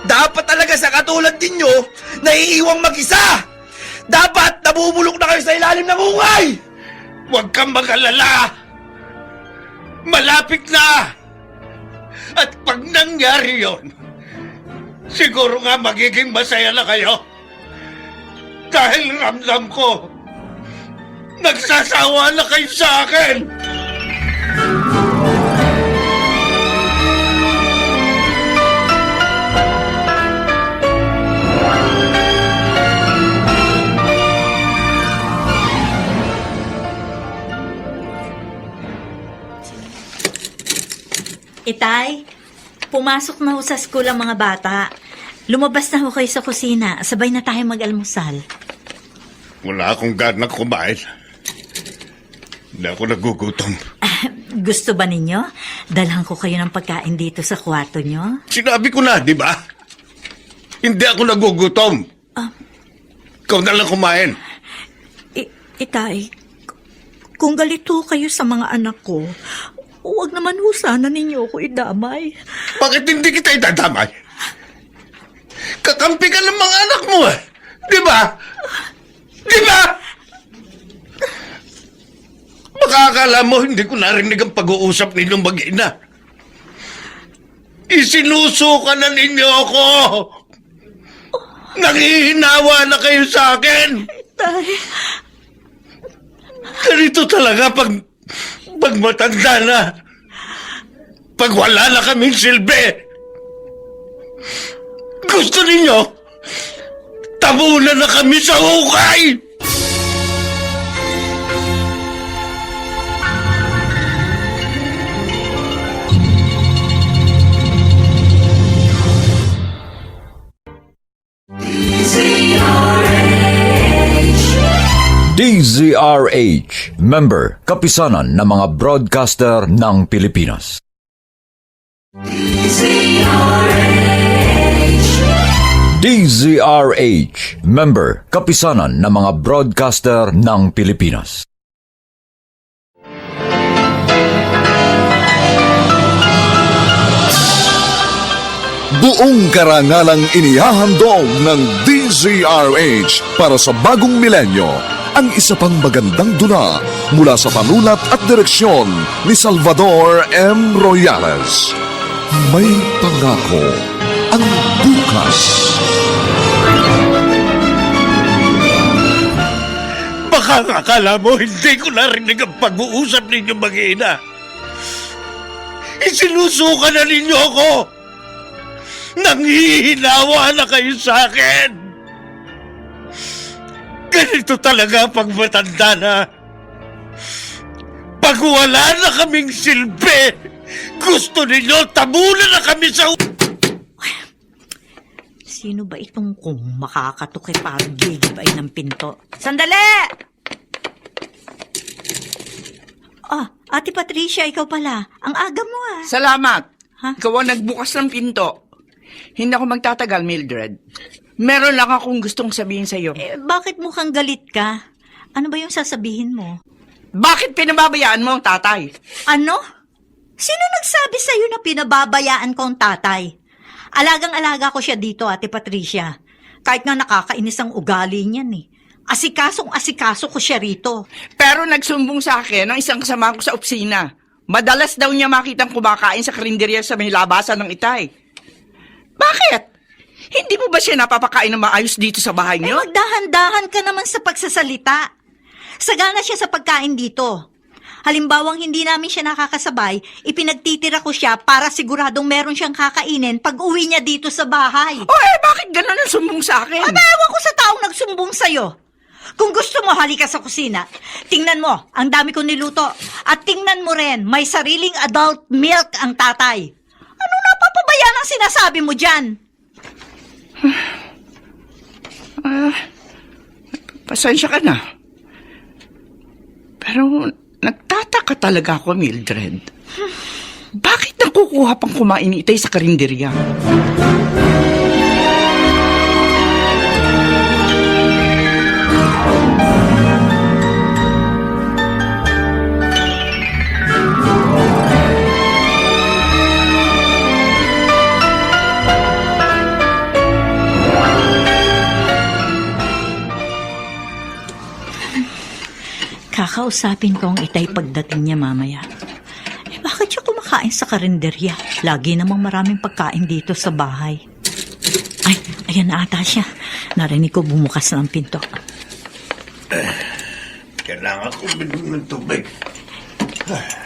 dapat talaga sa katulad ninyo, naiiwang mag-isa. Dapat nabubulok na kayo sa ilalim ng ungay. Huwag kang mag-alala! Malapit na! At pag nangyari yon, siguro nga magiging masaya na kayo. Dahil ramdam ko, nagsasawa na kayo sa akin! Itay, pumasok na ho sa school ang mga bata. Lumabas na ho kayo sa kusina. Sabay na tayo mag-almusal. Wala akong ganang kumain. Hindi ako nagugutom. Gusto ba ninyo? Dalhan ko kayo ng pagkain dito sa kwarto nyo? Sinabi ko na, di ba? Hindi ako nagugutom. Ikaw na lang kumain. Itay, kung galito kayo sa mga anak ko, Huwag naman ho sana ninyo ako idamay. Bakit hindi kita idadamay? Kakampi ka ng mga anak mo eh. Di ba? Di ba? Baka akala mo hindi ko narinig ang pag-uusap ninyong mag-ina. Isinusuka na ninyo ako. Nangihinawa na kayo sa akin. Tay, Ganito talaga pag matanda na. Pag wala na kaming silbi. Gusto ninyo, tabunan na kami sa hukay. DZRH, member, kapisanan ng mga broadcaster ng Pilipinas. DZRH, member, kapisanan ng mga broadcaster ng Pilipinas. Buong karangalang inihahandog ng DZRH para sa bagong milenyo ang isa pang magandang dula mula sa panulat at direksyon ni Salvador M. Royales. May pangako ang bukas. Baka akala mo hindi ko narinig ang pag-uusap ninyo mag-ina. Isinusuka na ninyo ako. Nanghihinawa na kayo sa akin. Ganito talaga pag matanda na. Pag wala na kaming silbi, gusto ninyo tabunan na kami sa... sino ba itong kung makakatok parang gigibay ng pinto? Sandali! Ate Patricia, ikaw pala. Ang aga mo ah. Salamat. Ha? Ikaw ang nagbukas ng pinto. Hindi ako magtatagal, Mildred. Meron lang akong gustong sabihin sa'yo. Bakit mukhang galit ka? Ano ba yung sasabihin mo? Bakit pinababayaan mo ang tatay? Ano? Sino nagsabi sa'yo na pinababayaan ko ang tatay? Alagang-alaga ko siya dito, Ate Patricia. Kahit nga nakakainis ang ugali niyan eh. Asikasong-asikaso ko siya rito. Pero nagsumbong sa akin ng isang kasama ko sa opisina. Madalas daw niya makitang kumakain sa karinderya sa may labasan ng Itay. Bakit? Hindi mo ba siya napapakain na maayos dito sa bahay niyo? Magdahan-dahan ka naman sa pagsasalita. Sagana siya sa pagkain dito. Halimbawang hindi namin siya nakakasabay, ipinagtitira ko siya para siguradong meron siyang kakainin pag uwi niya dito sa bahay. Bakit ganun ang sumbong sa akin? Ewan ko sa taong nagsumbong sa'yo. Kung gusto mo, halika sa kusina. Tingnan mo, ang dami kong niluto. At tingnan mo rin, may sariling adult milk ang tatay. Ano napapabayaan ang sinasabi mo dyan? Pasensya ka na. Pero nagtataka talaga ako, Mildred. Bakit nakukuha pang kumain ni Itay sa karinderya? Kakausapin ko ang Itay pagdating niya mamaya. Bakit siya kumakain sa karinderya? Lagi namang maraming pagkain dito sa bahay. Ay, ayan na ata siya. Narinig ko bumukas na ang pinto. Kailangan ko binom ng tubig.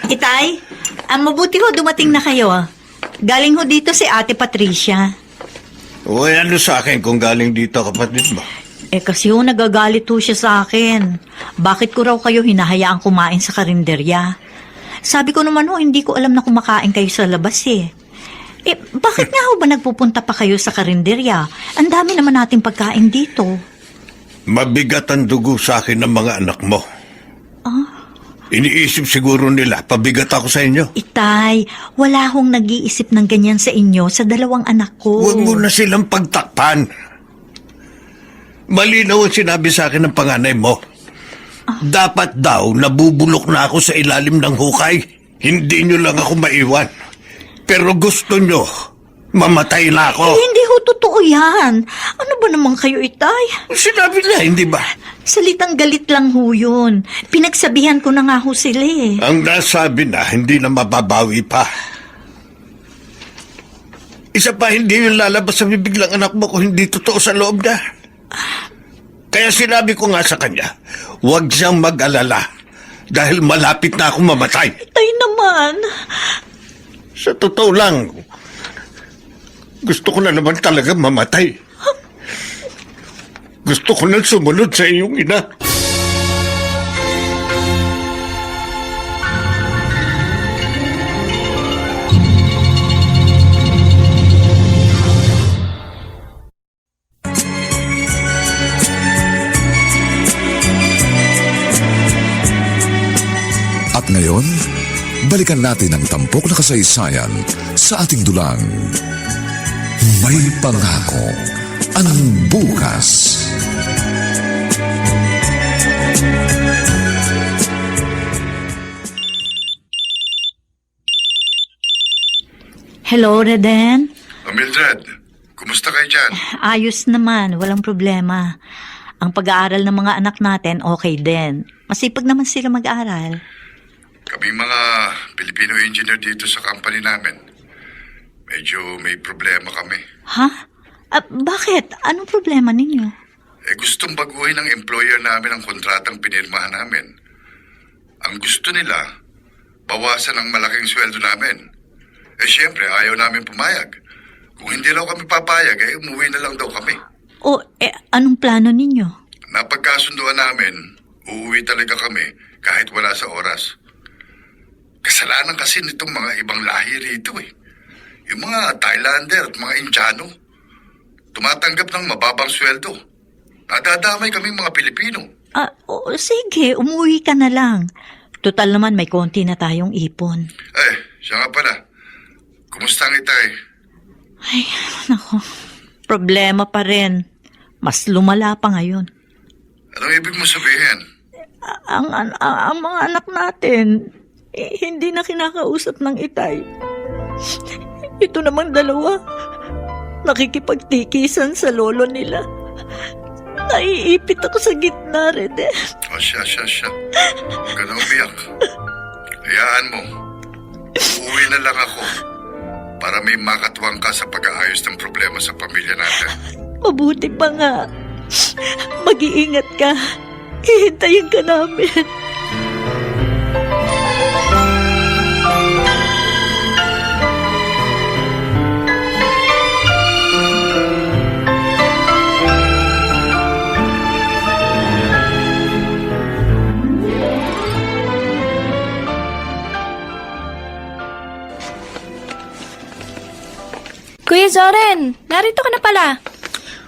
Itay, mabuti ho dumating na kayo. Galing ho dito si Ate Patricia. Uy, ano sa akin kung galing dito kapatid mo? Kasi ho nagagalit ho siya sa akin. Bakit ko raw kayo hinahayaang kumain sa karinderya? Sabi ko naman ho, hindi ko alam na kumakain kayo sa labas eh. Bakit nga ho ba nagpupunta pa kayo sa karinderya? Ang dami naman nating pagkain dito. Mabigat ang dugo sa akin ng mga anak mo. Iniisip siguro nila, pabigat ako sa inyo. Itay, wala hong nag-iisip ng ganyan sa inyo sa dalawang anak ko. Huwag mo na silang pagtakpan. Malinaw ang sinabi sa akin ng panganay mo. Dapat daw nabubulok na ako sa ilalim ng hukay. Hindi nyo lang ako maiwan. Pero gusto nyo, mamatay na ako. Hindi ho totoo yan. Ano ba naman kayo, Itay? Sinabi na, hindi ba? Salitang galit lang ho yun. Pinagsabihan ko na nga ho sila eh. Ang nasabi na, hindi na mababawi pa. Isa pa, hindi yung lalabas sa bibig ng anak mo kung hindi totoo sa loob na. Kaya sinabi ko nga sa kanya, huwag siyang mag-alala dahil malapit na akong mamatay. Itay naman. Sa totoo lang, gusto ko na naman talaga mamatay. Gusto ko na sumunod sa iyong ina. At ngayon, balikan natin ang tampok na kasaysayan sa ating dulang. May pangako ang bukas. Hello, Reden. Mildred, kumusta kayo dyan? Ayos naman, walang problema. Ang pag-aaral ng mga anak natin, okay din. Masipag naman sila mag-aaral. Kaming mga Filipino engineer dito sa company namin. Medyo may problema kami. Ha? Bakit? Anong problema ninyo? Gustong baguhin ng employer namin ang kontratang pinirmahan namin. Ang gusto nila, bawasan ang malaking sweldo namin. Siyempre, ayaw namin pumayag. Kung hindi raw kami papayag, umuwi na lang daw kami. Anong plano ninyo? Napagkasunduan namin, uuwi talaga kami kahit wala sa oras. Kasalanan kasi nitong mga ibang lahi rito eh. Yung mga Thailander at mga Indiano. Tumatanggap ng mababang sweldo. Nadadamay kaming mga Pilipino. Sige, umuwi ka na lang. Total naman may konti na tayong ipon. Siya nga pala. Kumusta ang itay? Ay, nako. Problema pa rin. Mas lumala pa ngayon. Anong ibig mo sabihin? Ang mga anak natin, hindi na kinakausap ng Itay. Ito namang dalawa, nakikipagtikisan sa lolo nila. Naiipit ako sa gitna, Rede. Siya. Huwag ka na umiyak. Hayaan mo. Uuwi na lang ako para may makatuwang ka sa pag-aayos ng problema sa pamilya natin. Mabuti pa nga. Mag-iingat ka. Hihintayin ka namin. Kuya Zoren, narito ka na pala.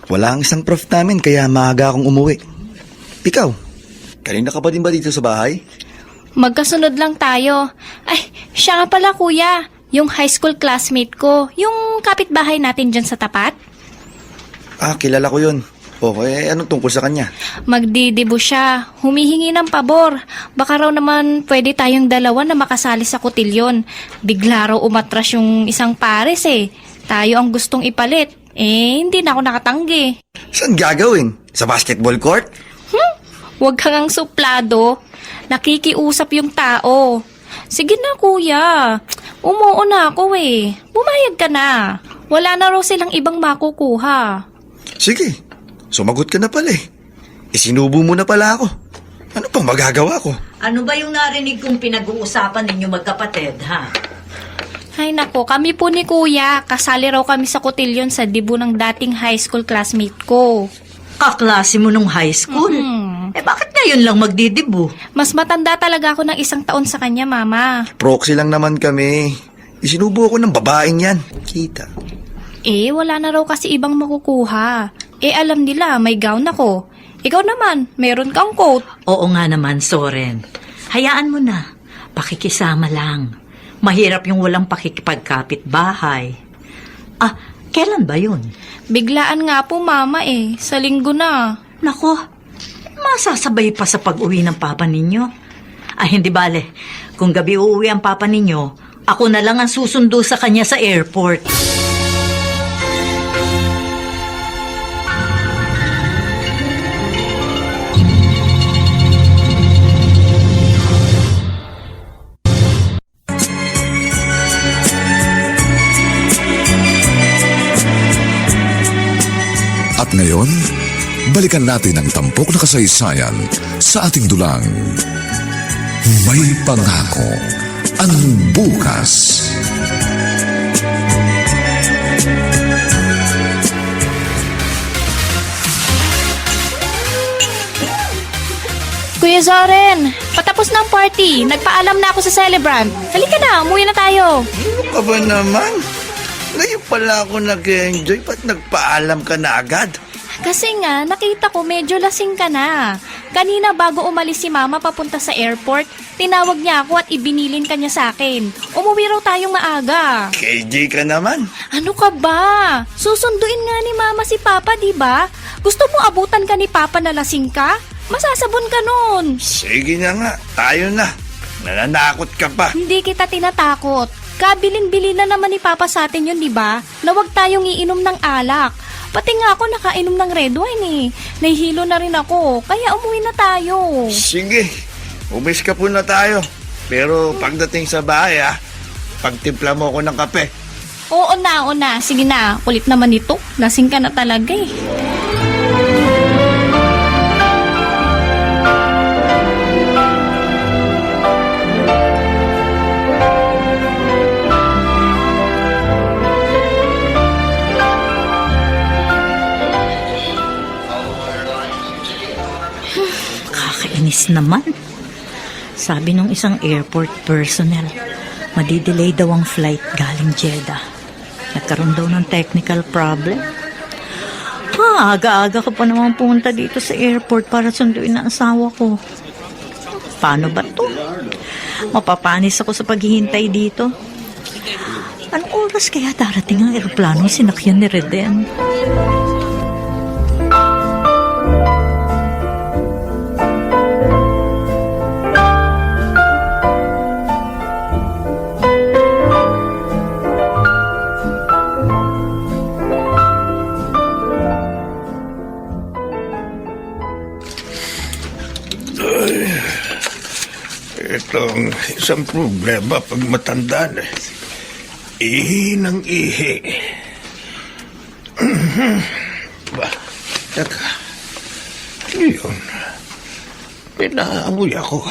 Wala ang isang prof namin kaya maaga akong umuwi. Ikaw, kanina ka pa din ba dito sa bahay? Magkasunod lang tayo. Ay, siya nga pala kuya, yung high school classmate ko, yung kapitbahay natin dyan sa tapat. Kilala ko yun. Anong tungkol sa kanya? Magdidibo siya, humihingi ng pabor. Baka raw naman pwede tayong dalawa na makasali sa kotilyon. Bigla raw umatras yung isang pares eh. Tayo ang gustong ipalit. Hindi na ako nakatanggi. Saan gagawin? Sa basketball court? Huwag kang ang suplado. Nakikiusap yung tao. Sige na kuya. Umuo na ako eh. Bumayag ka na. Wala na raw silang ibang makukuha. Sige, sumagot ka na pala eh. Isinubo mo na pala ako. Ano pang magagawa ko? Ano ba yung narinig kong pinag-uusapan ninyo magkapatid, ha? Ay nako, kami po ni kuya. Kasali raw kami sa kotilyon sa dibo ng dating high school classmate ko. Kaklase mo nung high school? Bakit ngayon lang magdidibo? Mas matanda talaga ako ng 1 taon sa kanya, mama. Proxy lang naman kami. Isinubo ako ng babaeng yan. Kita. Wala na raw kasi ibang makukuha. Alam nila, may gown ako. Ikaw naman, meron kang coat. Oo nga naman, Soren. Hayaan mo na. Pakikisama lang. Mahirap yung walang pakikipagkapit bahay. Kailan ba yun? Biglaan nga po, mama Sa linggo na. Nako, masasabay pa sa pag-uwi ng papa ninyo. Hindi bale. Kung gabi uuwi ang papa ninyo, ako na lang ang susundo sa kanya sa airport. At ngayon, balikan natin ang tampok na kasaysayan sa ating dulang. May pangako ang bukas. Kuya Zoren, patapos na ang party. Nagpaalam na ako sa celebrant. Halika na, umuwi na tayo. Ano ka ba naman? Ngayon pala ako nag-enjoy. Ba't nagpaalam ka na agad? Kasi nga, nakita ko medyo lasing ka na. Kanina bago umalis si Mama papunta sa airport, tinawag niya ako at ibinilin ka niya sa akin. Umuwi raw tayong maaga. KJ ka naman. Ano ka ba? Susunduin nga ni Mama si Papa, di ba? Gusto mo abutan ka ni Papa na lasing ka? Masasabon ka nun. Sige na nga, tayo na. Nananakot ka pa. Hindi kita tinatakot. Kabilin-bili na naman ni Papa sa atin yun, di ba? Na huwag tayong iinom ng alak. Pati nga ako nakainom ng red wine eh. Nahihilo na rin ako, kaya umuwi na tayo. Sige, umis ka po na tayo. Pero pagdating sa bahay pagtimpla mo ako ng kape. Oo na. Sige na, kulit naman ito. Lasing ka na talaga eh. Kakainis naman. Sabi nung isang airport personnel, madidelay daw ang flight galing Jeddah. Nagkaroon daw ng technical problem. Aga-aga ko pa naman pumunta dito sa airport para sunduin ang asawa ko. Paano ba to? Mapapanis ako sa paghihintay dito. Anong oras kaya darating ang eroplanong sinakyan ni Reden? Itong isang problema pag matanda na. Ihi ng ihi. Ba, teka. Yun. Pinaamoy ako.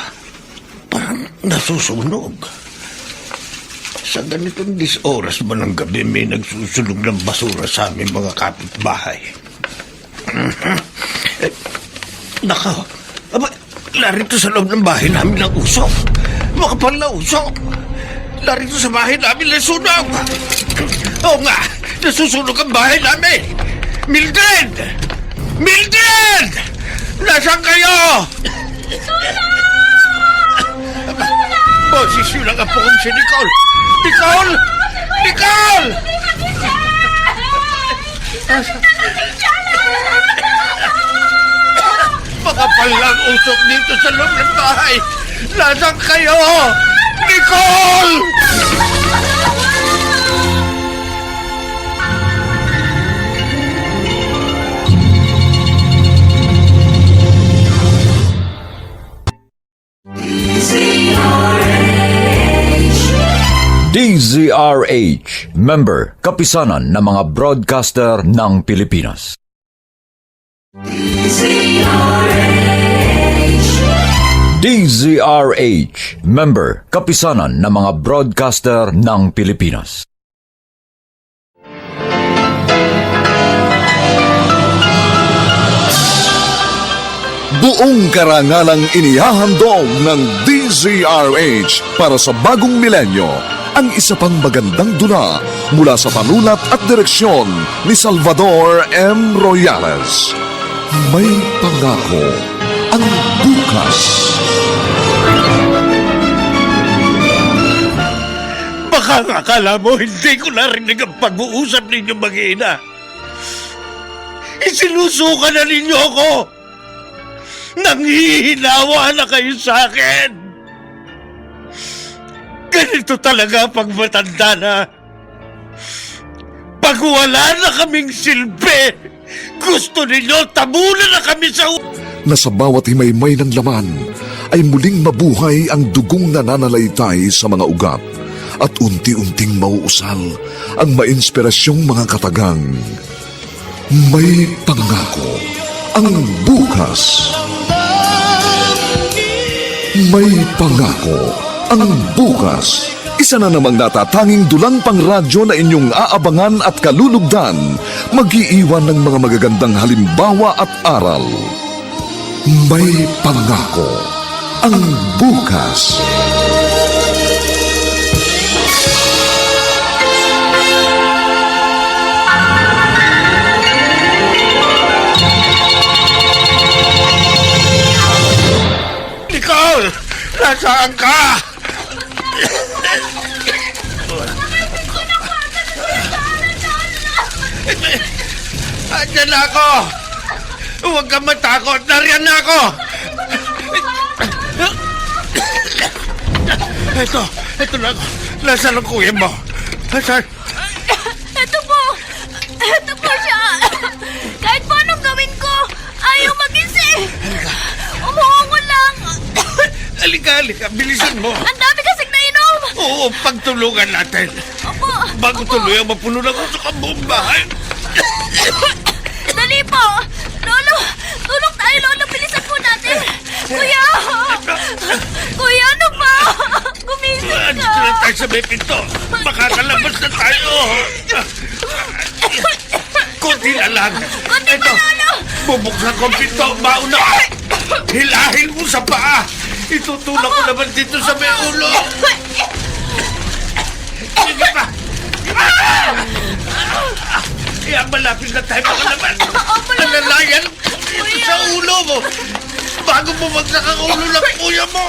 Parang nasusunog. Sa ganitong oras ba ng gabi may nagsusunog ng basura sa aming mga kapitbahay? Naka, aba, larito sa loob ng bahay namin ang usok. Makapal na usok. Larito sa bahay namin na sunog. Oo nga, nasusunog ang bahay namin. Mildred! Mildred! Nasaan kayo? Boses yun ang apo kong si Nicole. Nicole! Nicole! Makapal lang usok dito sa loob ng bahay. Nasaan kayo? Nicole! DZRH, member, kapisanan ng mga broadcaster ng Pilipinas. DZRH, member, kapisanan ng mga broadcaster ng Pilipinas. Buong karangalang inihahandog ng DZRH para sa bagong milenyo ang isa pang magandang dula mula sa panulat at direksyon ni Salvador M. Royales. May pangako ang bukas. Baka akala mo hindi ko narinig ang pag-uusap ninyo mag-ina. Isinusuka na ninyo ako. Nanghihinawa na kayo sa akin. Ganito talaga pag matanda na. Pag wala na kaming silbi, gusto ninyo tabunan na kami sa Na sa bawat himaymay ng laman ay muling mabuhay ang dugong nananalaytay sa mga ugat at unti-unting mauusal ang mainspirasyong mga katagang. May pangako ang bukas. May pangako ang bukas. Isa na namang natatanging dulang pangradyo na inyong aabangan at kalulugdan, mag-iiwan ng mga magagandang halimbawa at aral. May pangako ang bukas. Nicole! Nasaan ka? Andiyan na ako! Huwag kang matakot! Nariyan na ako! Ito na ako. Nasaan ang kuya mo? Nasaan? Ito po siya. Kahit pa anong gawin ko, ayaw magising. Umuungo lang. Halika. Bilisan mo. Ang dami kasing nainom. Oo, pagtulungan natin. Opo. Bago tuloy ang mapuno ng gusto kang buong bahay. Dali po. Lolo, tulong tayo, Lolo. Bilisan po natin. Kuya, ano ba? Gumising ka. Andito na tayo sa may pinto. Makakalabas na tayo. Kunti na lang. Kunti pa, Lolo. Bubuksan ko ang pinto. Mauna ka. Hilahin mo sa paa. Itutulak ko naman dito sa may ulo. Sige pa. Kaya malapit na tayo makalaman. Nalalayan dito sa ulo mo. Bago bumagsak ang ulo ng kuya mo.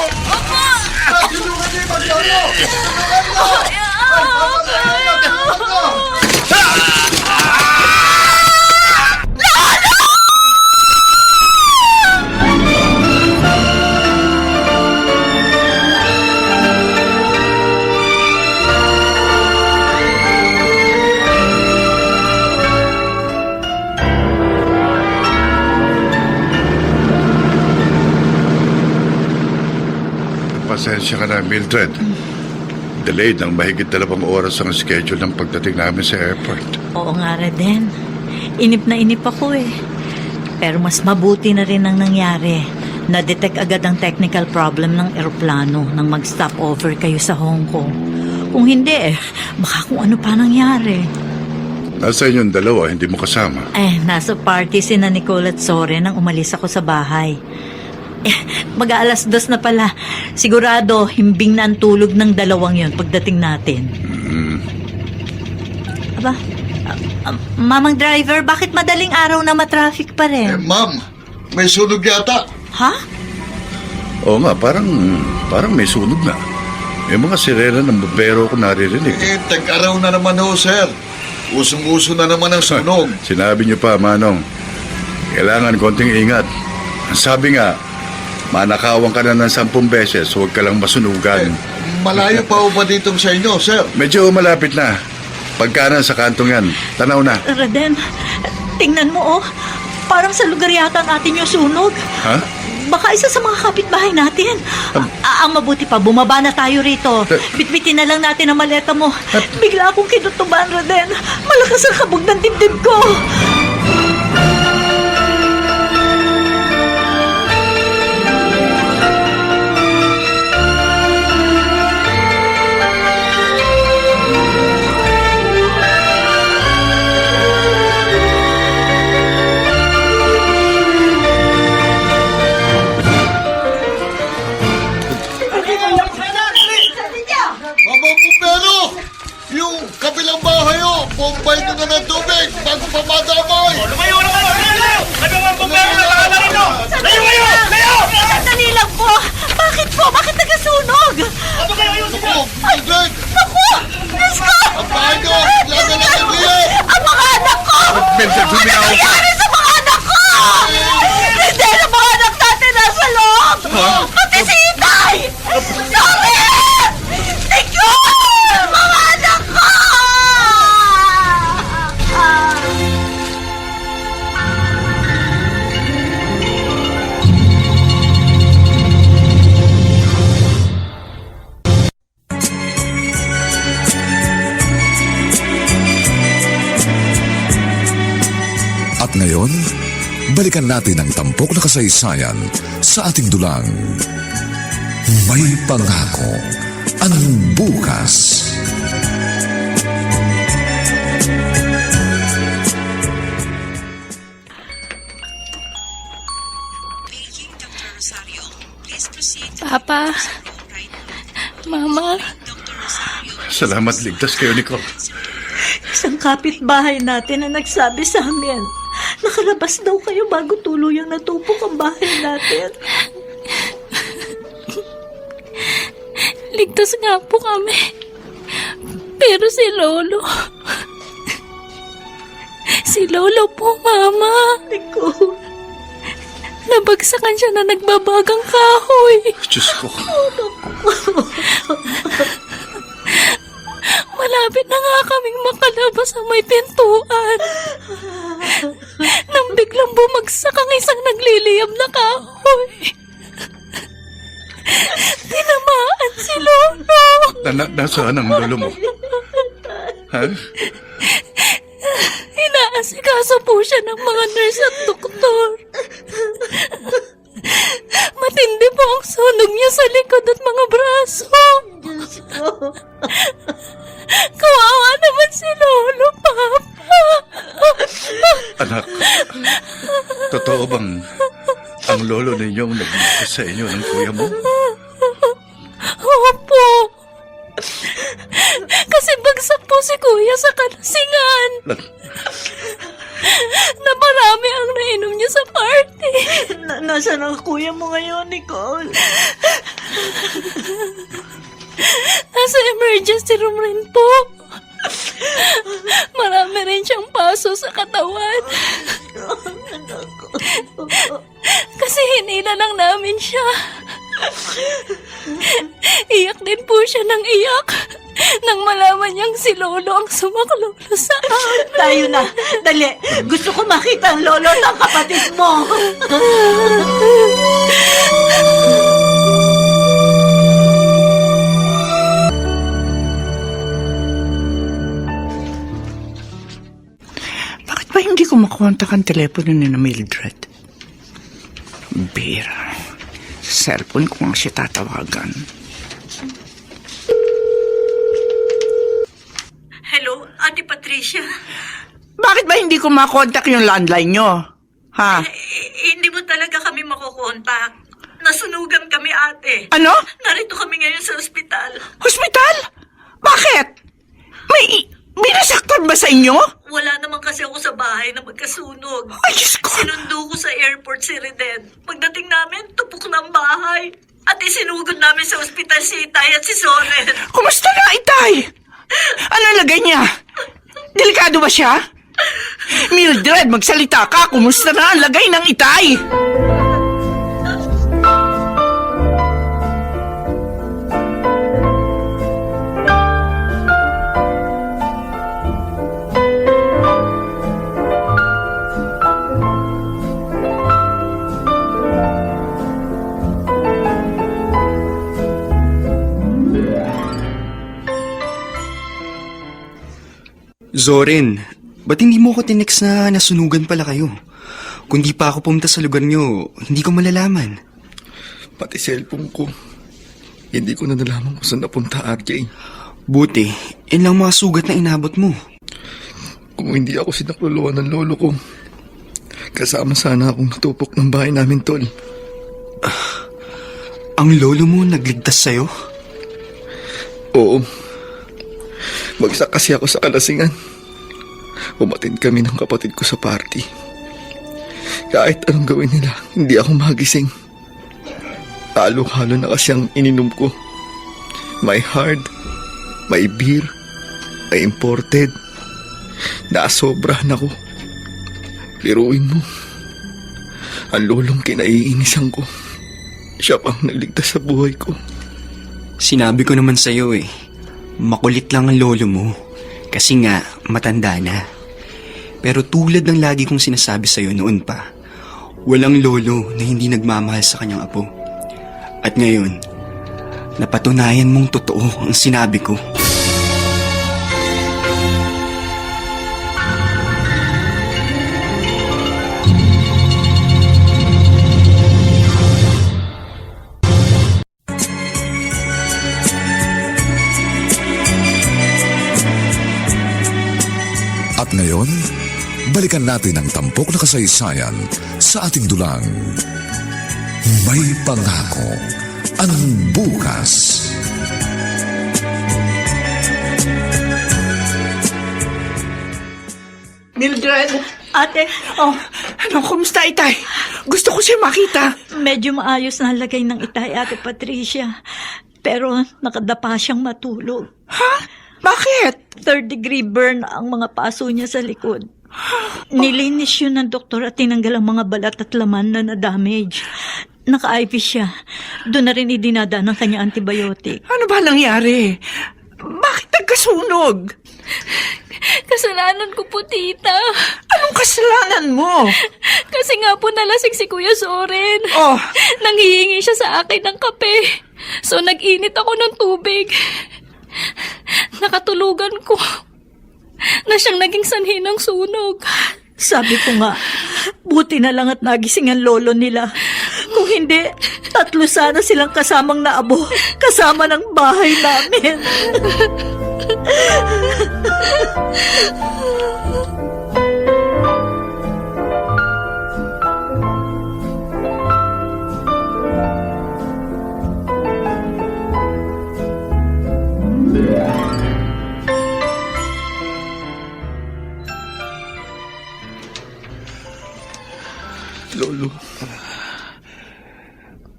Pasensya ka na, Mildred. Delayed ng mahigit 2 oras ang schedule ng pagdating namin sa airport. Oo nga, Reden. Inip na inip ako eh. Pero mas mabuti na rin ang nangyari. Na-detect agad ang technical problem ng eroplano nang mag-stop over kayo sa Hong Kong. Kung hindi baka kung ano pa nangyari. Nasa inyong dalawa, hindi mo kasama. Nasa party si na Nicole at Soren nang umalis ako sa bahay. Mag-aalas 2 na pala. Sigurado, himbing na ang tulog ng dalawang yon pagdating natin. Aba, mamang driver, bakit madaling araw na matraffic pa rin? Ma'am, may sunog yata. Ha? Oo nga, parang may sunog na. May mga sirena ng bombero ko naririnig. Tag-araw na naman ho, sir. Usong-uso na naman ang sunog. Sinabi niyo pa, Manong, kailangan konting ingat. Ang sabi nga, manakawan ka na ng 10 beses, huwag ka lang masunugan. Malayo pa ho ba dito sa inyo, sir? Medyo malapit na. Pagkanan sa kantong yan, tanaw na. Reden, tingnan mo parang sa lugar yata natin yung sunog. Ha? Baka isa sa mga kapitbahay natin. Ang mabuti pa, bumaba na tayo rito. Bitbitin na lang natin ang maleta mo. Bigla akong kinutuban, Reden. Malakas ang kabog ng dibdib ko. Mama Bumbero! Yung kabilang bahay ho, bombay nyo na ng tubig bago pa madamay! Sandali lang po. Bakit po? Bakit nagasunog? Naku, Mildred! Naku! Diyos ko! Ang bahay nyo, laga na ng liyan! Ang mga anak ko! Mildred, Ano nangyari sa mga anak ko? Hindi na mga anak natin nasa loob! Pati si Itay! Sorry! Nicole! ngayon, balikan natin ang tampok na kasaysayan sa ating dulang. May pangako ang bukas. Papa, Mama, Salamat, ligtas kayo, Nicole. Isang kapitbahay natin na nagsabi sa amin, nakalabas daw kayo bago tuluyang natupok ang bahay natin. ligtas nga po kami. Pero si Lolo... Si Lolo po, Mama. Nicole, Nabagsakan siya na nagbabagang kahoy. Diyos ko. Malapit na nga kaming makalabas sa may pintuan. Nang biglang bumagsak ang isang nagliliyab na kahoy. Tinamaan si Lolo. Nasaan ang lolo mo? Ha? Inaasikaso po siya ng mga nurse at doktor. Matindi po ang sunog niya sa likod at mga braso. Kawawa naman si Lolo, Papa. Anak, totoo bang ang lolo ninyong nagligtas sa inyo ng kuya mo? Opo. Kasi bagsak po si Kuya sa kalasingan. Naparami ang nainom niya sa party. Nasaan ang kuya mo ngayon, Nicole? Nasa emergency room rin po. Marami rin siyang paso sa katawan. Kasi hinila lang namin siya. Iyak din po siya ng iyak nang malaman niyang si Lolo ang sumaklolo sa amin. Tayo na. Dali. Gusto ko makita ang lolo ng kapatid mo. Bakit ba hindi ko makontak ang telepono ni na Mildred? Bira. Sa cellphone ko nga siya tatawagan. Hello, Ate Patricia. Bakit ba hindi ko makontak yung landline nyo? Ha? Hindi mo talaga kami makukontak. Nasunugan kami, ate. Ano? Narito kami ngayon sa ospital. Hospital? Bakit? May nasaktan ba sa inyo? Wala naman kasi ako sa bahay na magkasunog. Ay, Diyos ko. Sinundo ko sa airport si Reden. Pagdating namin, tupok ng bahay. At isinugod namin sa ospital si Itay at si Soren. Kumusta na, Itay? Ano lagay niya? Delikado ba siya? Mildred, magsalita ka. Kumusta na ang lagay ng Itay? Zorin, ba't hindi mo ko tinext na nasunugan pala kayo? Kung di pa ako pumunta sa lugar nyo, hindi ko malalaman. Pati cellphone ko. Hindi ko na nalaman kung saan napunta, RJ. Buti, yun lang mga sugat na inabot mo. Kung hindi ako sinakluluan ng lolo ko, kasama sana akong natupok ng bahay namin, tol. Ang lolo mo nagligtas sa'yo? Oo. Bagsak kasi ako sa kalasingan. Umatid kami ng kapatid ko sa party. Kahit anong gawin nila, hindi ako magising. Halo-halo na kasi ang ininom ko. May hard, may beer, may imported. Nasobrahan ako. Biruin mo. Ang lolong kinaiinisan ko. Siya pang nagligtas sa buhay ko. Sinabi ko naman sa'yo makulit lang ang lolo mo. Kasi nga, matanda na. Pero tulad ng lagi kong sinasabi sa'yo noon pa, walang lolo na hindi nagmamahal sa kanyang apo. At ngayon, napatunayan mong totoo ang sinabi ko. balikan natin ang tampok na kasaysayan sa ating dulang. May pangako ang bukas. Mildred! Ate, Ano, kumusta, Itay? Gusto ko siya makita. medyo maayos na lagay ng Itay, Ate Patricia. Pero nakadapa siyang matulog. Ha? Bakit? 3rd-degree burn ang mga paso niya sa likod. Nilinis yun ng doktor at tinanggal ang mga balat at laman na na-damage. Naka-IV siya. Doon na rin idinadaan ng kanya antibiotic. Ano ba nangyari? Bakit nagkasunog? Kasalanan ko po, tita. Anong kasalanan mo? Kasi nga po nalasing si Kuya Soren. Oh. Nanghihingi siya sa akin ng kape. So nag-init ako ng tubig. Nakatulugan ko na siyang naging sanhi ng sunog. Sabi ko nga, buti na lang at nagising ang lolo nila. Kung hindi, 3 sana silang kasamang naabo. Kasama ng bahay namin. Lolo,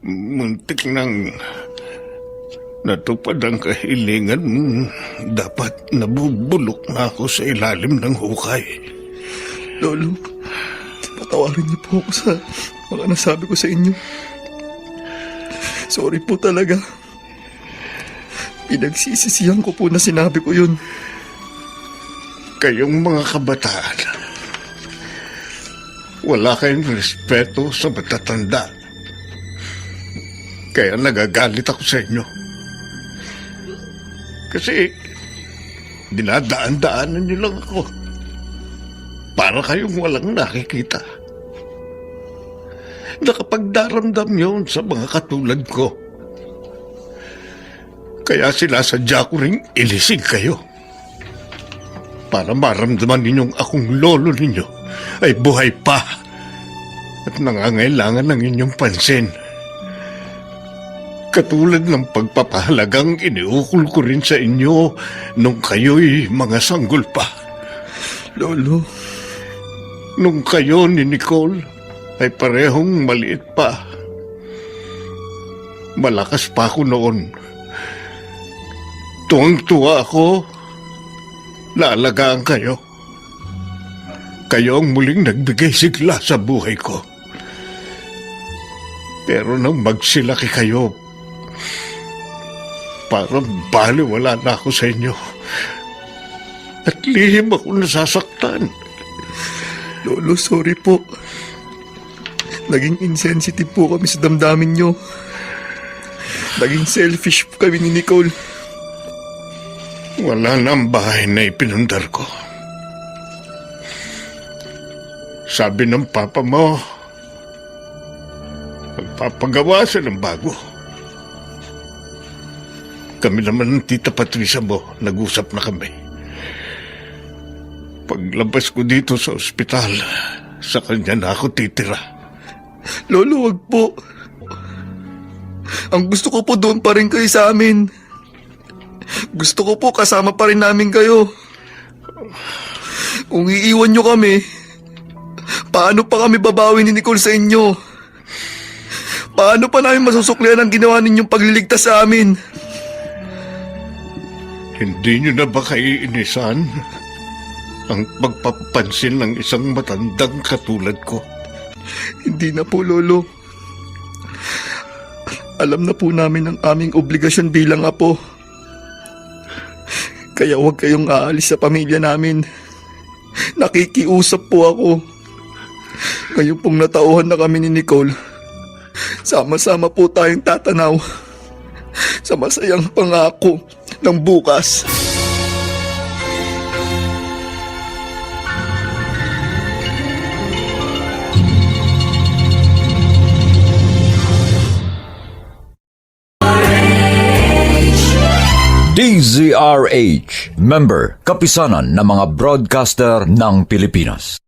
muntik nang natupad ang kahilingan mo. Dapat nabubulok na ako sa ilalim ng hukay. Lolo, patawarin niyo po ako sa mga nasabi ko sa inyo. Sorry po talaga. Pinagsisisihan ko po na sinabi ko yun. Kayong mga kabataan, wala kayong respeto sa matatanda. Kaya nagagalit ako sa inyo. Kasi dinadaan-daanan niyo lang ako. Para kayong walang nakikita. Nakapagdaramdam yun sa mga katulad ko. Kaya sinasadya ko ring ilisig kayo. Para maramdaman ninyong akong lolo ninyo ay buhay pa at nangangailangan ng inyong pansin. Katulad ng pagpapahalagang iniukol ko rin sa inyo nung kayo'y mga sanggol pa. Lolo, Nung kayo ni Nicole ay parehong maliit pa. Malakas pa ako noon. Tuwang-tuwa ako na alagaan kayo. Kayo ang muling nagbigay sigla sa buhay ko. Pero nang magsilaki kayo, parang baliwala na ako sa inyo. At lihim ako nasasaktan. Lolo, sorry po. Naging insensitive po kami sa damdamin nyo. Naging selfish po kami ni Nicole. Wala na ang bahay na ipinundar ko. Sabi ng papa mo, magpapagawa siya ng bago. Kami naman ng tita Patricia mo, nag-usap na kami. Paglabas ko dito sa ospital, sa kanya na ako titira. Lolo, wag po. Ang gusto ko po doon pa rin kayo sa amin. Gusto ko po kasama pa rin namin kayo. Kung iiwan nyo kami, paano pa kami babawi ni Nicole sa inyo? Paano pa namin masusuklian ang ginawa ninyong pagliligtas sa amin? Hindi nyo na ba kaiinisan ang pagpapansin ng isang matandang katulad ko? Hindi na po, Lolo. Alam na po namin ang aming obligasyon bilang apo. Kaya huwag kayong aalis sa pamilya namin. Nakikiusap po ako. Ngayon pong natauhan na kami ni Nicole, sama-sama po tayong tatanaw sa masayang pangako ng bukas. DZRH, member, kapisanan ng mga broadcaster ng Pilipinas.